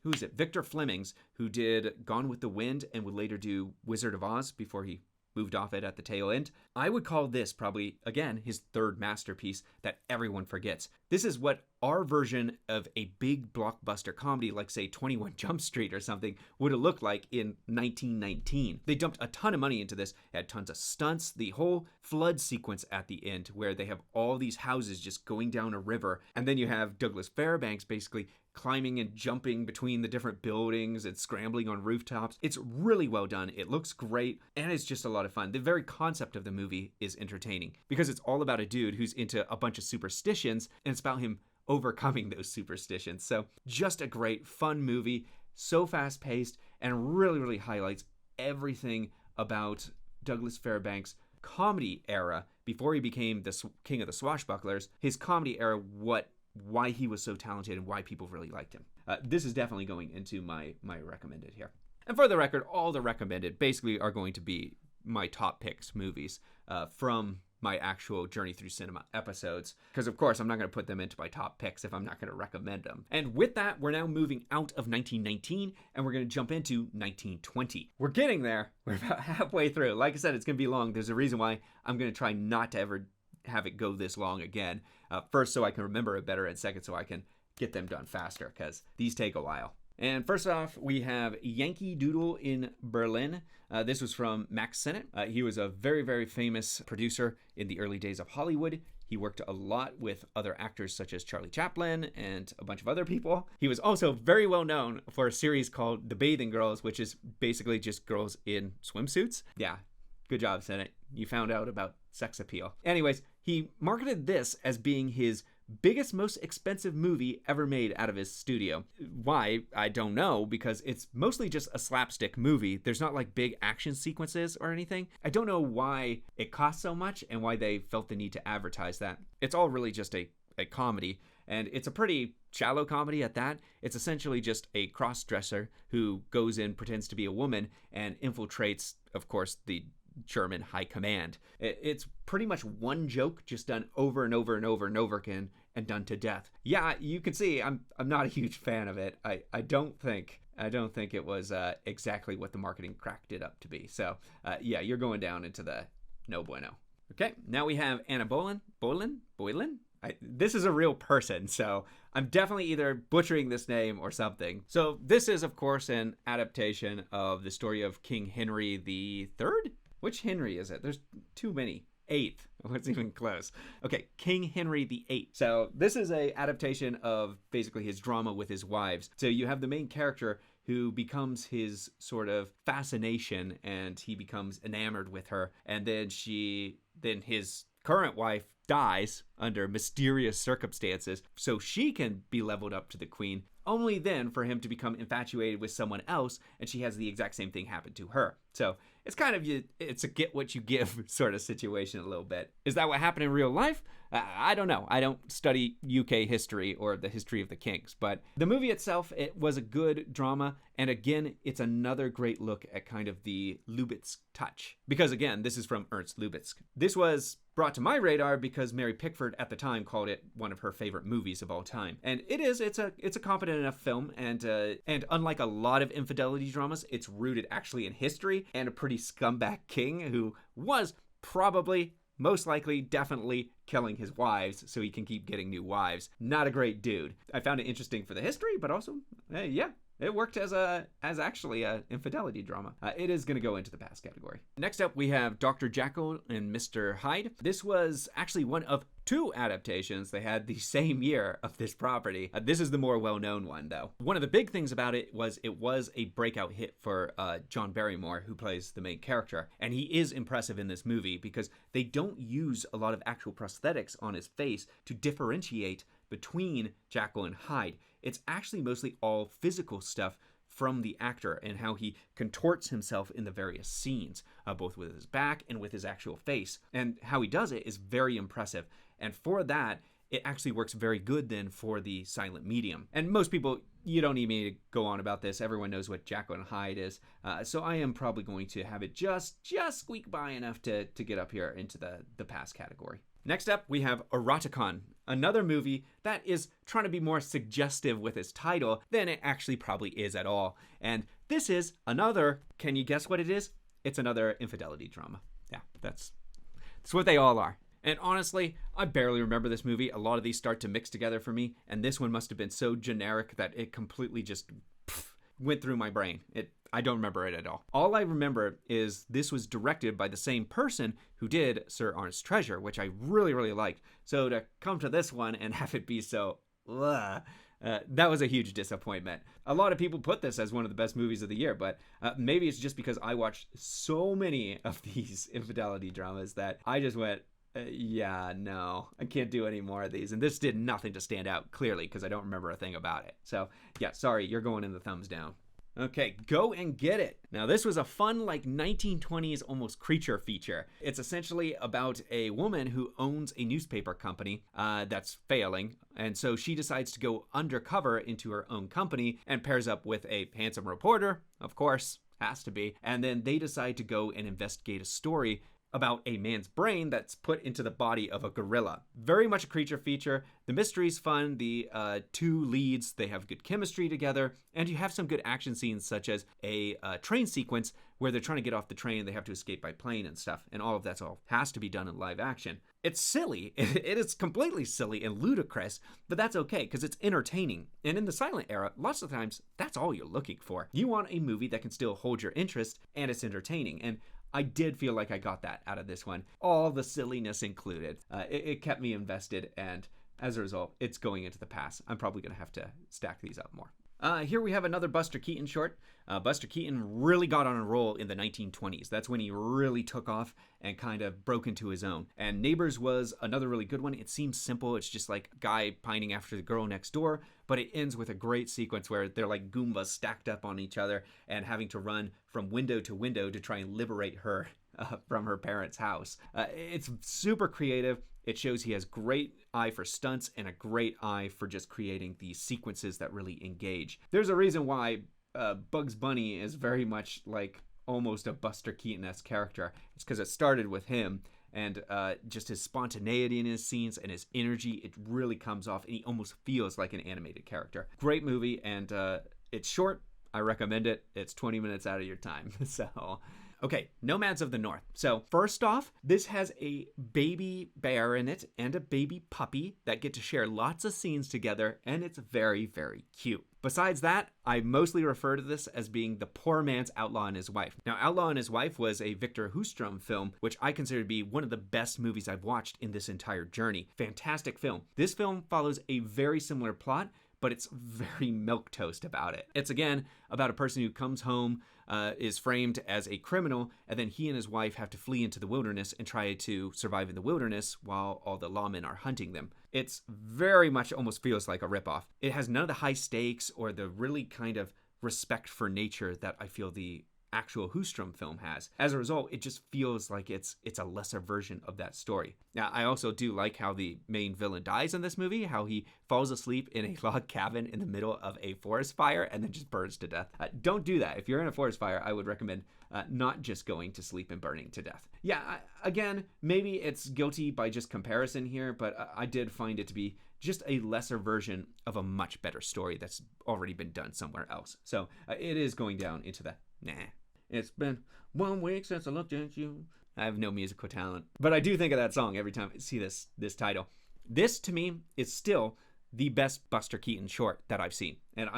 who is it? Victor Flemings, who did Gone with the Wind and would later do Wizard of Oz before he moved off it at the tail end. I would call this probably, again, his third masterpiece that everyone forgets. This is what our version of a big blockbuster comedy, like say 21 Jump Street or something, would have looked like in 1919. They dumped a ton of money into this, had tons of stunts, the whole flood sequence at the end where they have all these houses just going down a river, and then you have Douglas Fairbanks basically climbing and jumping between the different buildings and scrambling on rooftops. It's really well done. It looks great, and it's just a lot of fun. The very concept of the movie is entertaining because it's all about a dude who's into a bunch of superstitions, and it's about him overcoming those superstitions. So just a great, fun movie, so fast-paced, and really, really highlights everything about Douglas Fairbanks' comedy era before he became the king of the swashbucklers. His comedy era, why he was so talented and why people really liked him. This is definitely going into my recommended here. And for the record, all the recommended basically are going to be my top picks movies from my actual Journey Through Cinema episodes, because of course I'm not going to put them into my top picks if I'm not going to recommend them. And with that, we're now moving out of 1919 and we're going to jump into 1920. We're getting there. We're about halfway through. Like I said, it's going to be long. There's a reason why I'm going to try not to ever have it go this long again. First, so I can remember it better, and second, so I can get them done faster, because these take a while. And first off, we have Yankee Doodle in Berlin. This was from Max Sennett. He was a very, very famous producer in the early days of Hollywood. He worked a lot with other actors such as Charlie Chaplin and a bunch of other people. He was also very well known for a series called The Bathing Girls, which is basically just girls in swimsuits. Yeah, good job, Sennett. You found out about sex appeal. Anyways, he marketed this as being his biggest, most expensive movie ever made out of his studio. Why? I don't know, because it's mostly just a slapstick movie. There's not like big action sequences or anything. I don't know why it cost so much and why they felt the need to advertise that. It's all really just a comedy, and it's a pretty shallow comedy at that. It's essentially just a cross-dresser who goes in, pretends to be a woman, and infiltrates, of course, the German high command. It's pretty much one joke just done over and over and over and over again and done to death. Yeah, you can see I'm not a huge fan of it. I don't think it was exactly what the marketing cracked it up to be. So yeah, you're going down into the no bueno. Okay, now we have Anna Boleyn. This is a real person, so I'm definitely either butchering this name or something. So this is, of course, an adaptation of the story of King Henry III. Which Henry is it? There's too many. 8th. What's even close? Okay, King Henry VIII. So this is a adaptation of basically his drama with his wives. So you have the main character who becomes his sort of fascination, and he becomes enamored with her. And then his current wife dies under mysterious circumstances, so she can be leveled up to the queen, only then for him to become infatuated with someone else, and she has the exact same thing happen to her. So it's kind of it's a get what you give sort of situation a little bit. Is that what happened in real life? I don't know. I don't study UK history or the history of the kings, but the movie itself, it was a good drama. And again, it's another great look at kind of the Lubitsch touch. Because again, this is from Ernst Lubitsch. This was brought to my radar because Mary Pickford at the time called it one of her favorite movies of all time. And it's a competent enough film, and unlike a lot of infidelity dramas, it's rooted actually in history and a pretty scumbag king who was probably, most likely, definitely killing his wives so he can keep getting new wives. Not a great dude. I found it interesting for the history, but also, yeah, it worked as actually a infidelity drama. It is going to go into the past category. Next up, we have Dr. Jekyll and Mr. Hyde. This was actually one of 2 adaptations they had the same year of this property. This is the more well-known one, though. One of the big things about it was a breakout hit for John Barrymore, who plays the main character. And he is impressive in this movie because they don't use a lot of actual prosthetics on his face to differentiate between Jekyll and Hyde. It's actually mostly all physical stuff from the actor and how he contorts himself in the various scenes, both with his back and with his actual face. And how he does it is very impressive. And for that, it actually works very good then for the silent medium. And most people, you don't need me to go on about this. Everyone knows what Jekyll and Hyde is. So I am probably going to have it just squeak by enough to get up here into the past category. Next up, we have Eroticon, another movie that is trying to be more suggestive with its title than it actually probably is at all. And this is another, can you guess what it is? It's another infidelity drama. Yeah, that's what they all are. And honestly, I barely remember this movie. A lot of these start to mix together for me, and this one must have been so generic that it completely just went through my brain. I don't remember it at all. All I remember is this was directed by the same person who did Sir Arne's Treasure, which I really, really liked. So to come to this one and have it be so, that was a huge disappointment. A lot of people put this as one of the best movies of the year, but maybe it's just because I watched so many of these infidelity dramas that I just went, yeah, no, I can't do any more of these. And this did nothing to stand out, clearly, because I don't remember a thing about it. So yeah, sorry, you're going in the thumbs down. Okay, Go and Get It. Now, this was a fun, 1920s almost creature feature. It's essentially about a woman who owns a newspaper company that's failing, and so she decides to go undercover into her own company and pairs up with a handsome reporter, of course, has to be, and then they decide to go and investigate a story about a man's brain that's put into the body of a gorilla. Very much a creature feature. The mystery's fun. The two leads, they have good chemistry together, and you have some good action scenes, such as a train sequence where they're trying to get off the train, they have to escape by plane and stuff, and all of that's all has to be done in live action. It's silly. It is completely silly and ludicrous, but that's okay because it's entertaining. And in the silent era, lots of times, that's all you're looking for. You want a movie that can still hold your interest and it's entertaining. And I did feel like I got that out of this one. All the silliness included. It kept me invested, and as a result, it's going into the past. I'm probably going to have to stack these up more. Here we have another Buster Keaton short. Buster Keaton really got on a roll in the 1920s. That's when he really took off and kind of broke into his own. And Neighbors was another really good one. It seems simple. It's just like a guy pining after the girl next door, but it ends with a great sequence where they're like Goombas stacked up on each other and having to run from window to window to try and liberate her from her parents' house. It's super creative. It shows he has great eye for stunts and a great eye for just creating these sequences that really engage. There's a reason why Bugs Bunny is very much like almost a Buster Keaton-esque character. It's because it started with him, and just his spontaneity in his scenes and his energy, it really comes off, and he almost feels like an animated character. Great movie, and it's short. I recommend it. It's 20 minutes out of your time. So... Okay, Nomads of the North. So first off, this has a baby bear in it and a baby puppy that get to share lots of scenes together, and it's very, very cute. Besides that, I mostly refer to this as being the poor man's Outlaw and His Wife. Now, Outlaw and His Wife was a Victor Hoostrom film, which I consider to be one of the best movies I've watched in this entire journey. Fantastic film. This film follows a very similar plot, but it's very milquetoast about it. It's again about a person who comes home, is framed as a criminal, and then he and his wife have to flee into the wilderness and try to survive in the wilderness while all the lawmen are hunting them. It's very much almost feels like a ripoff. It has none of the high stakes or the really kind of respect for nature that I feel the actual Hoostrom film has. As a result, it just feels like it's a lesser version of that story. Now, I also do like how the main villain dies in this movie, how he falls asleep in a log cabin in the middle of a forest fire and then just burns to death. Don't do that. If you're in a forest fire, I would recommend not just going to sleep and burning to death. Yeah, again, maybe it's guilty by just comparison here, but I did find it to be just a lesser version of a much better story that's already been done somewhere else. So it is going down into the nah. It's been 1 week since I looked at you. I have no musical talent, but I do think of that song every time I see this title. This, to me, is still the best Buster Keaton short that I've seen. And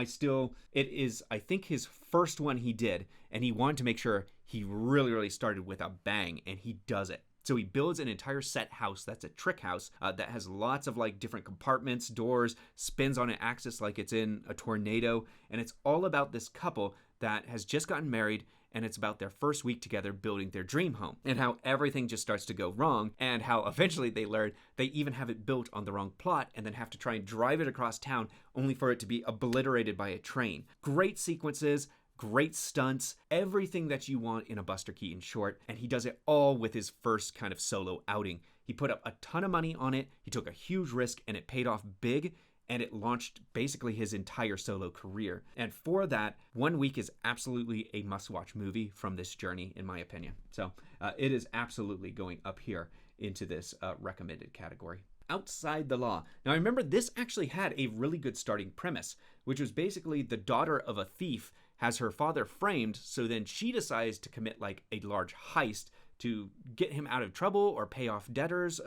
it is, I think, his first one he did, and he wanted to make sure he really, really started with a bang, and he does it. So he builds an entire set house that's a trick house that has lots of like different compartments, doors, spins on an axis like it's in a tornado, and it's all about this couple that has just gotten married, and it's about their first week together building their dream home, and how everything just starts to go wrong, and how eventually they learn they even have it built on the wrong plot and then have to try and drive it across town only for it to be obliterated by a train. Great sequences, great stunts, everything that you want in a Buster Keaton short, and he does it all with his first kind of solo outing. He put up a ton of money on it, he took a huge risk, and it paid off big, and it launched basically his entire solo career. And for that, 1 week is absolutely a must-watch movie from this journey, in my opinion. So it is absolutely going up here into this recommended category. Outside the Law. Now, I remember this actually had a really good starting premise, which was basically the daughter of a thief has her father framed, so then she decides to commit like a large heist to get him out of trouble or pay off debtors.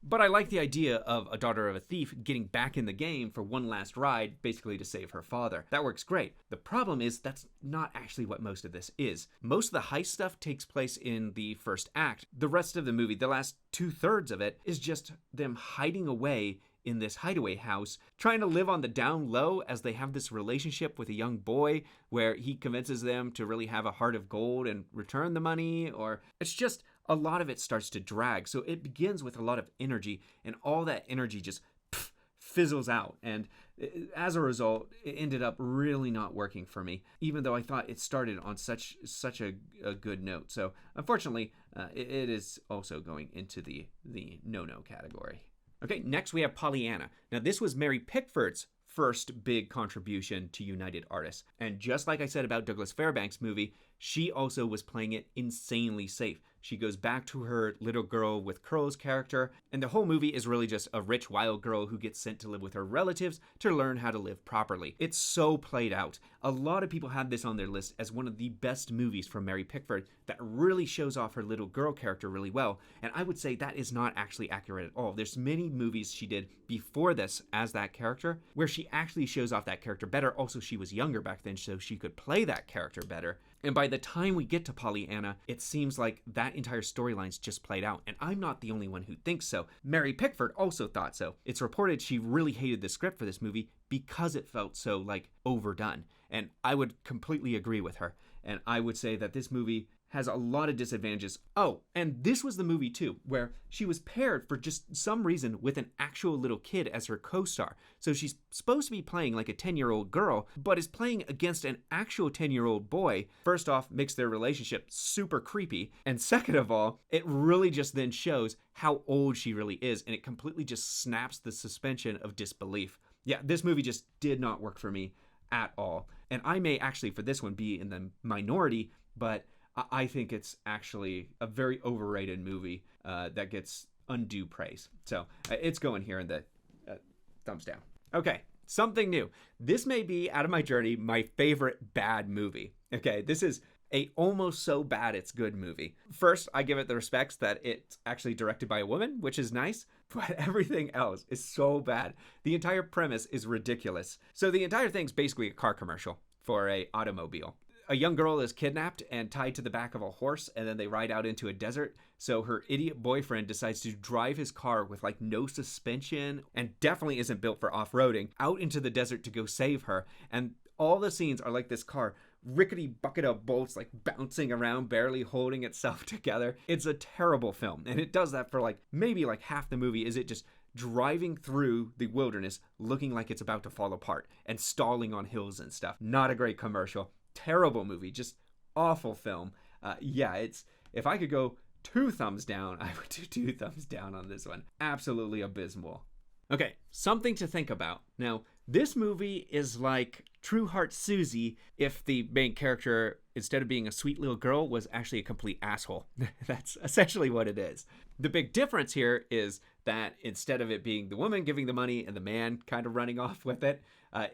But I like the idea of a daughter of a thief getting back in the game for one last ride, basically to save her father. That works great. The problem is that's not actually what most of this is. Most of the heist stuff takes place in the first act. The rest of the movie, the last 2/3 of it, is just them hiding away in this hideaway house, trying to live on the down low as they have this relationship with a young boy where he convinces them to really have a heart of gold and return the money, or it's just a lot of it starts to drag. So it begins with a lot of energy, and all that energy just fizzles out. And as a result, it ended up really not working for me, even though I thought it started on such a good note. So unfortunately, it is also going into the no-no category. Okay, next we have Pollyanna. Now this was Mary Pickford's first big contribution to United Artists. And just like I said about Douglas Fairbanks' movie, she also was playing it insanely safe. She goes back to her little girl with curls character, and the whole movie is really just a rich wild girl who gets sent to live with her relatives to learn how to live properly. It's so played out. A lot of people have this on their list as one of the best movies from Mary Pickford that really shows off her little girl character really well, and I would say that is not actually accurate at all. There's many movies she did before this as that character where she actually shows off that character better. Also, she was younger back then, so she could play that character better. And by the time we get to Pollyanna, it seems like that entire storyline's just played out, and I'm not the only one who thinks so. Mary Pickford also thought so. It's reported she really hated the script for this movie because it felt so, like, overdone. And I would completely agree with her. And I would say that this movie has a lot of disadvantages. Oh, and this was the movie too, where she was paired for just some reason with an actual little kid as her co-star. So she's supposed to be playing like a 10-year-old girl, but is playing against an actual 10-year-old boy. First off, makes their relationship super creepy. And second of all, it really just then shows how old she really is, and it completely just snaps the suspension of disbelief. Yeah, this movie just did not work for me at all. And I may actually, for this one, be in the minority, but I think it's actually a very overrated movie that gets undue praise. So it's going here in the thumbs down. Okay, something new. This may be, out of my journey, my favorite bad movie. Okay, this is a almost so bad it's good movie. First, I give it the respects that it's actually directed by a woman, which is nice, but everything else is so bad. The entire premise is ridiculous. So the entire thing's basically a car commercial for a automobile. A young girl is kidnapped and tied to the back of a horse, and then they ride out into a desert. So her idiot boyfriend decides to drive his car with like no suspension and definitely isn't built for off-roading out into the desert to go save her. And all the scenes are like this car rickety bucket of bolts like bouncing around, barely holding itself together. It's a terrible film, and it does that for like maybe like half the movie. Is it just driving through the wilderness looking like it's about to fall apart and stalling on hills and stuff. Not a great commercial. Terrible movie, just awful film. It's, if I could go 2 thumbs down, I would do 2 thumbs down on this one. Absolutely abysmal. Okay, something to think about. Now, this movie is like True Heart Susie if the main character, instead of being a sweet little girl, was actually a complete asshole. That's essentially what it is. The big difference here is that instead of it being the woman giving the money and the man kind of running off with it,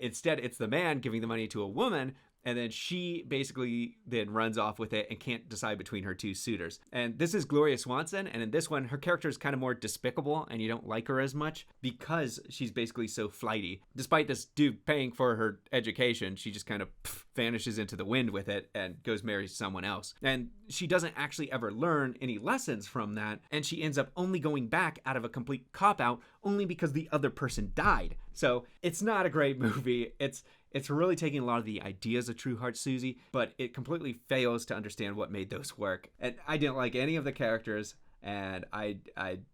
instead it's the man giving the money to a woman, and then she basically then runs off with it and can't decide between her 2 suitors. And this is Gloria Swanson, and in this one, her character is kind of more despicable, and you don't like her as much because she's basically so flighty. Despite this dude paying for her education, she just kind of vanishes into the wind with it and goes marry someone else. And she doesn't actually ever learn any lessons from that, and she ends up only going back out of a complete cop-out only because the other person died. So it's not a great movie. It's really taking a lot of the ideas of True Heart Susie, but it completely fails to understand what made those work. And I didn't like any of the characters, and I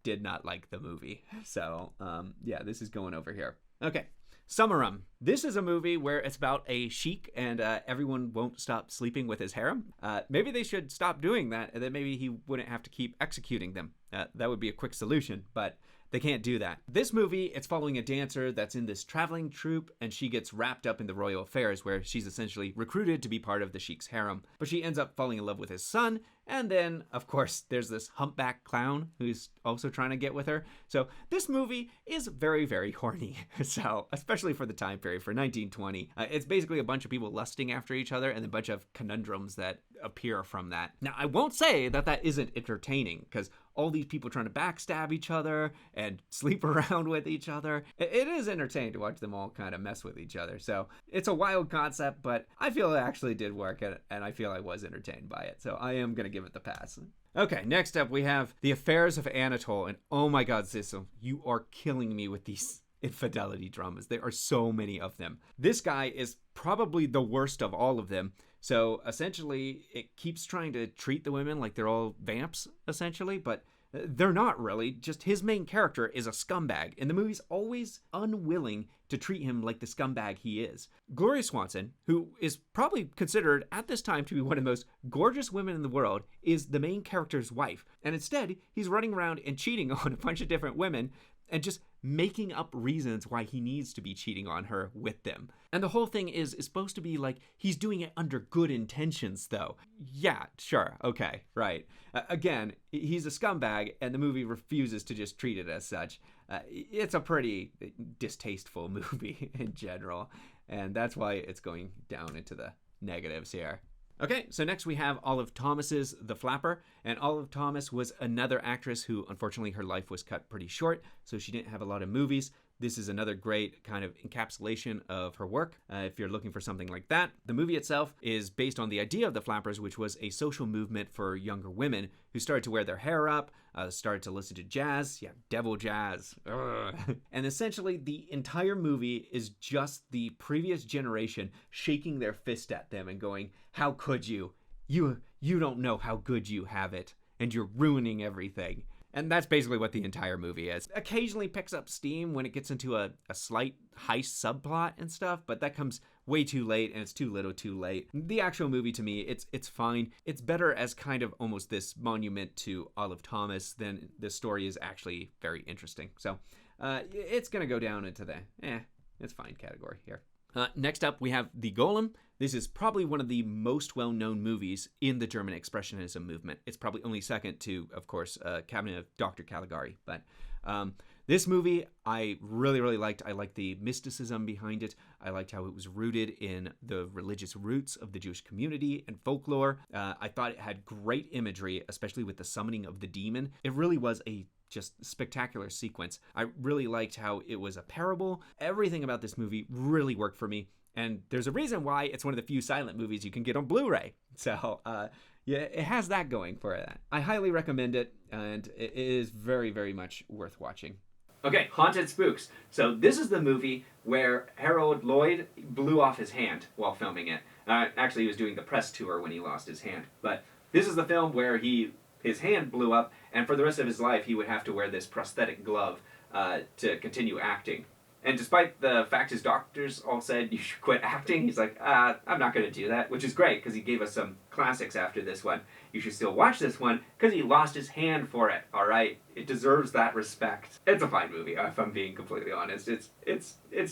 did not like the movie. So, this is going over here. Okay, Summarum. This is a movie where it's about a sheik and everyone won't stop sleeping with his harem. Maybe they should stop doing that, and then maybe he wouldn't have to keep executing them. That would be a quick solution, but they can't do that. This movie, it's following a dancer that's in this traveling troupe, and she gets wrapped up in the royal affairs where she's essentially recruited to be part of the sheik's harem. But she ends up falling in love with his son, and then, of course, there's this humpback clown who's also trying to get with her. So this movie is very, very horny. So, especially for the time period, for 1920. It's basically a bunch of people lusting after each other and a bunch of conundrums that appear from that. Now, I won't say that that isn't entertaining, because all these people trying to backstab each other and sleep around with each other. It is entertaining to watch them all kind of mess with each other. So it's a wild concept, but I feel it actually did work, and I feel I was entertained by it. So I am going to give it the pass. Okay, next up we have The Affairs of Anatole. And oh my God, Sissel, you are killing me with these infidelity dramas. There are so many of them. This guy is probably the worst of all of them. So essentially, it keeps trying to treat the women like they're all vamps, essentially, but they're not really. Just his main character is a scumbag, and the movie's always unwilling to treat him like the scumbag he is. Gloria Swanson, who is probably considered at this time to be one of the most gorgeous women in the world, is the main character's wife. And instead, he's running around and cheating on a bunch of different women and just making up reasons why he needs to be cheating on her with them. And the whole thing is supposed to be like he's doing it under good intentions, though. Yeah, sure, okay, right. Again, he's a scumbag, and the movie refuses to just treat it as such. It's a pretty distasteful movie in general, and that's why it's going down into the negatives here. Okay, so next we have Olive Thomas's The Flapper, and Olive Thomas was another actress who, unfortunately, her life was cut pretty short, so she didn't have a lot of movies. This is another great kind of encapsulation of her work, if you're looking for something like that. The movie itself is based on the idea of the Flappers, which was a social movement for younger women who started to wear their hair up, started to listen to jazz, devil jazz. And essentially, the entire movie is just the previous generation shaking their fist at them and going, "How could you? You don't know how good you have it, and you're ruining everything." And that's basically what the entire movie is. Occasionally picks up steam when it gets into a slight heist subplot and stuff, but that comes way too late, and it's too little too late. The actual movie, to me, it's fine. It's better as kind of almost this monument to Olive Thomas than the story is actually very interesting. So it's going to go down into the it's fine category here. Next up, we have The Golem. This is probably one of the most well-known movies in the German Expressionism movement. It's probably only second to, of course, Cabinet of Dr. Caligari. But this movie I really, really liked. I liked the mysticism behind it. I liked how it was rooted in the religious roots of the Jewish community and folklore. I thought it had great imagery, especially with the summoning of the demon. It really was a just spectacular sequence. I really liked how it was a parable. Everything about this movie really worked for me. And there's a reason why it's one of the few silent movies you can get on Blu-ray. So, it has that going for it. I highly recommend it, and it is very, very much worth watching. Okay, Haunted Spooks. So this is the movie where Harold Lloyd blew off his hand while filming it. Actually, he was doing the press tour when he lost his hand. But this is the film where his hand blew up, and for the rest of his life, he would have to wear this prosthetic glove to continue acting. And despite the fact his doctors all said you should quit acting, he's like, I'm not going to do that, which is great because he gave us some classics after this one. You should still watch this one because he lost his hand for it, all right? It deserves that respect. It's a fine movie, if I'm being completely honest. It's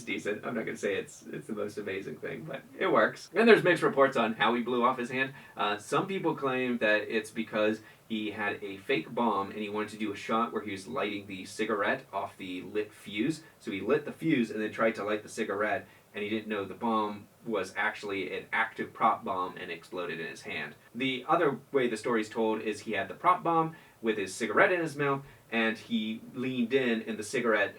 decent. I'm not going to say it's the most amazing thing, but it works. And there's mixed reports on how he blew off his hand. Some people claim that it's because he had a fake bomb and he wanted to do a shot where he was lighting the cigarette off the lit fuse. So he lit the fuse and then tried to light the cigarette, and he didn't know the bomb was actually an active prop bomb and exploded in his hand. The other way the story's told is he had the prop bomb with his cigarette in his mouth, and he leaned in and the cigarette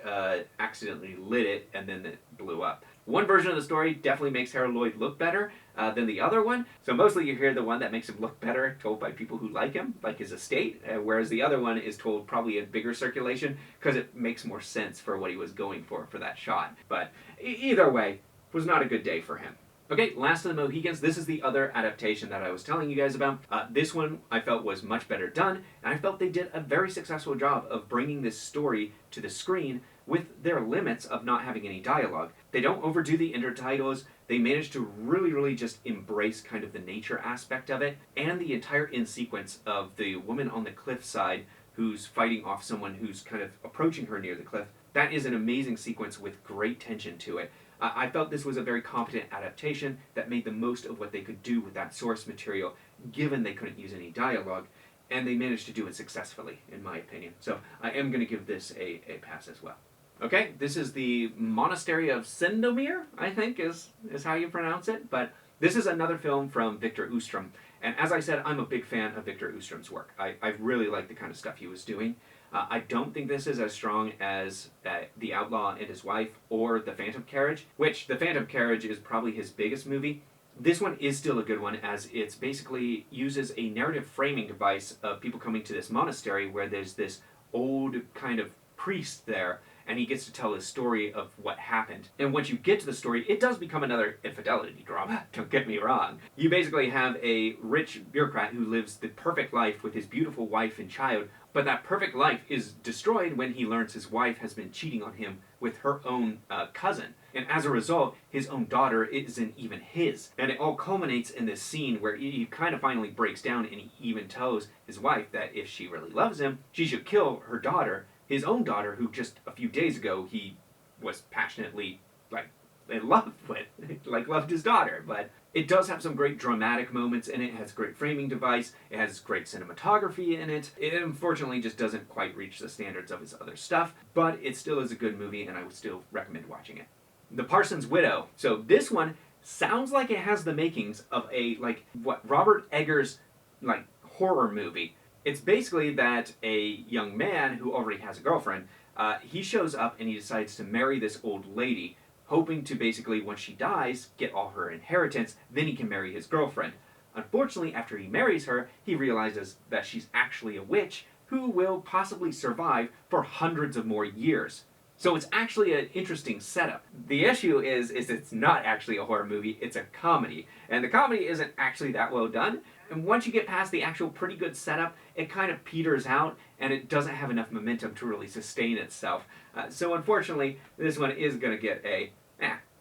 accidentally lit it, and then it blew up. One version of the story definitely makes Harold Lloyd look better than the other one. So mostly you hear the one that makes him look better told by people who like him, like his estate, whereas the other one is told probably in bigger circulation because it makes more sense for what he was going for that shot. But either way, it was not a good day for him. Okay, Last of the Mohicans. This is the other adaptation that I was telling you guys about. This one I felt was much better done, and I felt they did a very successful job of bringing this story to the screen with their limits of not having any dialogue. They don't overdo the intertitles. They manage to really, really just embrace kind of the nature aspect of it, and the entire end sequence of the woman on the cliffside who's fighting off someone who's kind of approaching her near the cliff. That is an amazing sequence with great tension to it. I felt this was a very competent adaptation that made the most of what they could do with that source material, given they couldn't use any dialogue, and they managed to do it successfully, in my opinion. So I am going to give this a pass as well. Okay, this is the Monastery of Sandomir, I think is how you pronounce it, but this is another film from Victor Oostrom, and as I said, I'm a big fan of Victor Oostrom's work. I really like the kind of stuff he was doing. I don't think this is as strong as The Outlaw and His Wife or The Phantom Carriage, which The Phantom Carriage is probably his biggest movie. This one is still a good one, as it's basically uses a narrative framing device of people coming to this monastery where there's this old kind of priest there, and he gets to tell his story of what happened. And once you get to the story, it does become another infidelity drama, don't get me wrong. You basically have a rich bureaucrat who lives the perfect life with his beautiful wife and child, but that perfect life is destroyed when he learns his wife has been cheating on him with her own cousin. And as a result, his own daughter isn't even his. And it all culminates in this scene where he kind of finally breaks down, and he even tells his wife that if she really loves him, she should kill her daughter his own daughter, who just a few days ago he was passionately like in love with, like loved his daughter. But it does have some great dramatic moments in it. It has a great framing device. It has great cinematography in it. It unfortunately just doesn't quite reach the standards of his other stuff, but it still is a good movie, and I would still recommend watching it. The Parson's Widow. So this one sounds like it has the makings of a, like, what, Robert Eggers, like, horror movie. It's basically that a young man who already has a girlfriend, he shows up and he decides to marry this old lady, hoping to basically, once she dies, get all her inheritance, then he can marry his girlfriend. Unfortunately, after he marries her, he realizes that she's actually a witch who will possibly survive for hundreds of more years. So it's actually an interesting setup. The issue is it's not actually a horror movie, it's a comedy. And the comedy isn't actually that well done. And once you get past the actual pretty good setup, it kind of peters out and it doesn't have enough momentum to really sustain itself. So unfortunately, this one is going to get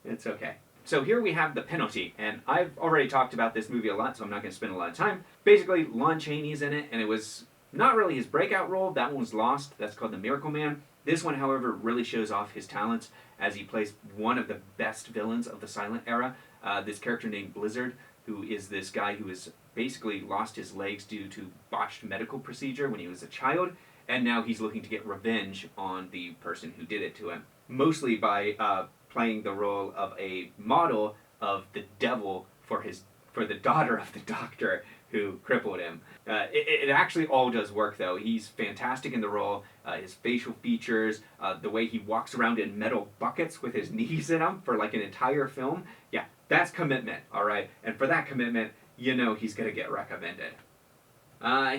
it's okay. So here we have The Penalty, and I've already talked about this movie a lot, so I'm not going to spend a lot of time. Basically, Lon Chaney's in it, and it was not really his breakout role. That one was lost. That's called The Miracle Man. This one, however, really shows off his talents as he plays one of the best villains of the silent era. This character named Blizzard, who is this guy who has basically lost his legs due to botched medical procedure when he was a child, and now he's looking to get revenge on the person who did it to him. Mostly by playing the role of a model of the devil for the daughter of the doctor who crippled him. It actually all does work, though. He's fantastic in the role. His facial features, the way he walks around in metal buckets with his knees in them for like an entire film. Yeah, that's commitment, all right? And for that commitment, you know he's going to get recommended.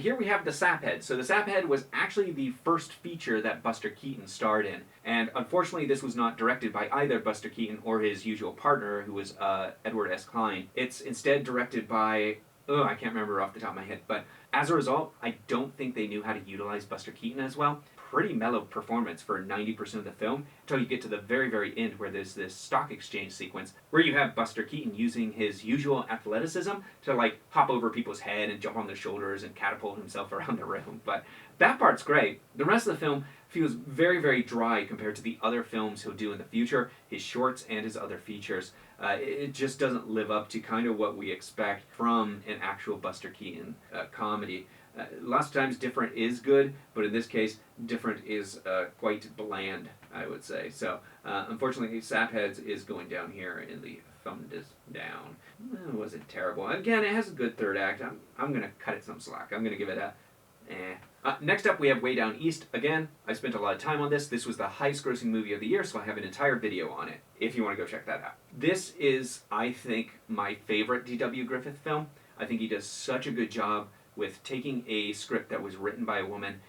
Here we have The Saphead. So The Saphead was actually the first feature that Buster Keaton starred in. And unfortunately, this was not directed by either Buster Keaton or his usual partner, who was Edward S. Klein. It's instead directed by, I can't remember off the top of my head. But as a result, I don't think they knew how to utilize Buster Keaton as well. Pretty mellow performance for 90% of the film, until you get to the very, very end where there's this stock exchange sequence where you have Buster Keaton using his usual athleticism to like hop over people's head and jump on their shoulders and catapult himself around the room. But that part's great. The rest of the film feels very, very dry compared to the other films he'll do in the future, his shorts and his other features. It just doesn't live up to kind of what we expect from an actual Buster Keaton comedy. Lots of times different is good, but in this case, different is quite bland, I would say. So, unfortunately, Sapheads is going down here in the thumbed down. It wasn't terrible. Again, it has a good third act. I'm going to cut it some slack. I'm going to give it a next up, we have Way Down East. Again, I spent a lot of time on this. This was the highest grossing movie of the year, so I have an entire video on it, if you want to go check that out. This is, I think, my favorite D.W. Griffith film. I think he does such a good job with taking a script that was written by a woman,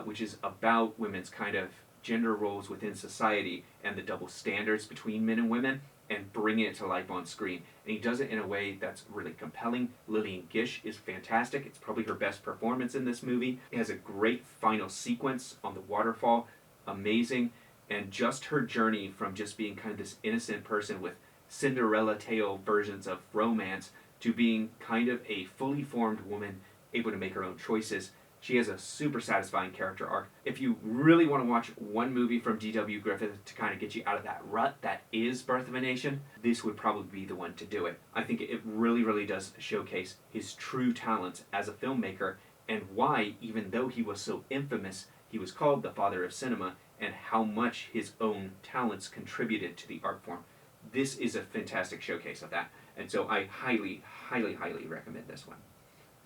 which is about women's kind of gender roles within society and the double standards between men and women, and bringing it to life on screen. And he does it in a way that's really compelling. Lillian Gish is fantastic. It's probably her best performance in this movie. It has a great final sequence on the waterfall. Amazing. And just her journey from just being kind of this innocent person with Cinderella tale versions of romance to being kind of a fully formed woman able to make her own choices. She has a super satisfying character arc. If you really want to watch one movie from D.W. Griffith to kind of get you out of that rut that is Birth of a Nation, this would probably be the one to do it. I think it really, really does showcase his true talents as a filmmaker and why, even though he was so infamous, he was called the father of cinema, and how much his own talents contributed to the art form. This is a fantastic showcase of that, and so I highly, highly, highly recommend this one.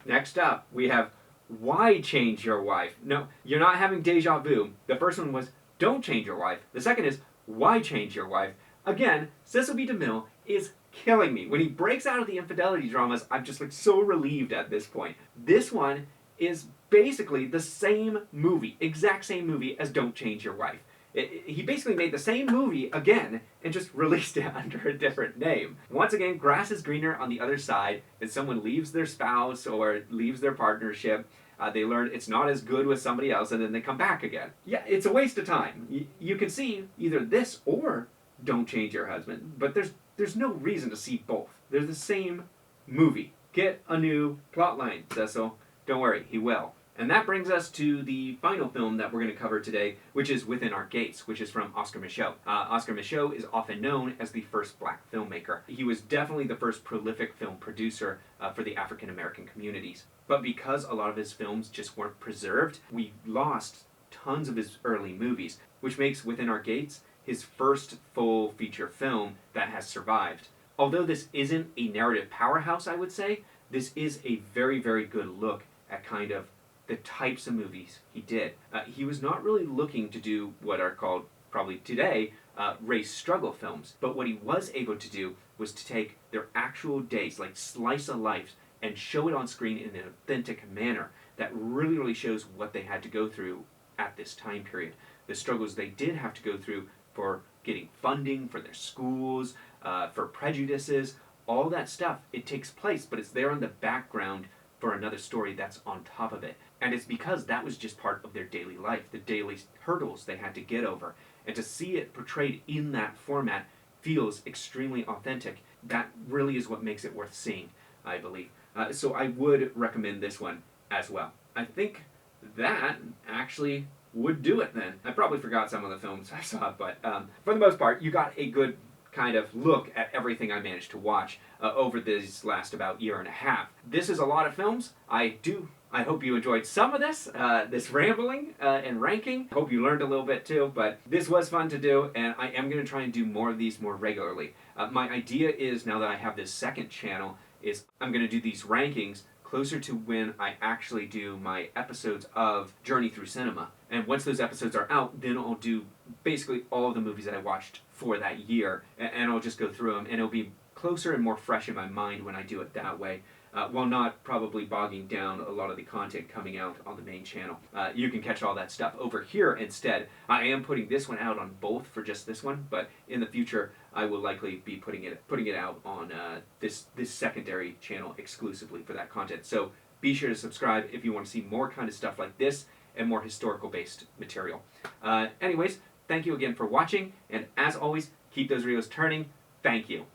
Next up, we have Why Change Your Wife? No, you're not having deja vu. The first one was Don't Change Your Wife. The second is Why Change Your Wife? Again, Cecil B. DeMille is killing me. When he breaks out of the infidelity dramas, I'm just like so relieved at this point. This one is basically the same movie, exact same movie as Don't Change Your Wife. He basically made the same movie again and just released it under a different name. Once again, grass is greener on the other side. If someone leaves their spouse or leaves their partnership, they learn it's not as good with somebody else, and then they come back again. Yeah, it's a waste of time. You can see either this or Don't Change Your Husband, but there's no reason to see both. They're the same movie. Get a new plot line, Cecil. Don't worry, he will. And that brings us to the final film that we're going to cover today, which is Within Our Gates, which is from Oscar Micheaux. Oscar Micheaux is often known as the first black filmmaker. He was definitely the first prolific film producer for the African American communities. But because a lot of his films just weren't preserved, we lost tons of his early movies, which makes Within Our Gates his first full feature film that has survived. Although this isn't a narrative powerhouse, I would say, this is a very, very good look at kind of the types of movies he did. He was not really looking to do what are called, probably today, race struggle films. But what he was able to do was to take their actual days, like slice of life, and show it on screen in an authentic manner that really, really shows what they had to go through at this time period. The struggles they did have to go through for getting funding for their schools, for prejudices, all that stuff. It takes place, but it's there in the background for another story that's on top of it. And it's because that was just part of their daily life, the daily hurdles they had to get over. And to see it portrayed in that format feels extremely authentic. That really is what makes it worth seeing, I believe. So I would recommend this one as well. I think that actually would do it then. I probably forgot some of the films I saw, but for the most part, you got a good kind of look at everything I managed to watch over this last about year and a half. This is a lot of films. I hope you enjoyed some of this, this rambling and ranking. Hope you learned a little bit too, but this was fun to do, and I am going to try and do more of these more regularly. My idea is, now that I have this second channel, is I'm going to do these rankings closer to when I actually do my episodes of Journey Through Cinema. And once those episodes are out, then I'll do basically all of the movies that I watched for that year, and I'll just go through them, and it'll be closer and more fresh in my mind when I do it that way, while not probably bogging down a lot of the content coming out on the main channel. You can catch all that stuff over here instead. I am putting this one out on both for just this one, but in the future I will likely be putting it out on this secondary channel exclusively for that content. So be sure to subscribe if you want to see more kind of stuff like this and more historical based material. Anyways, thank you again for watching, and as always, keep those reels turning. Thank you.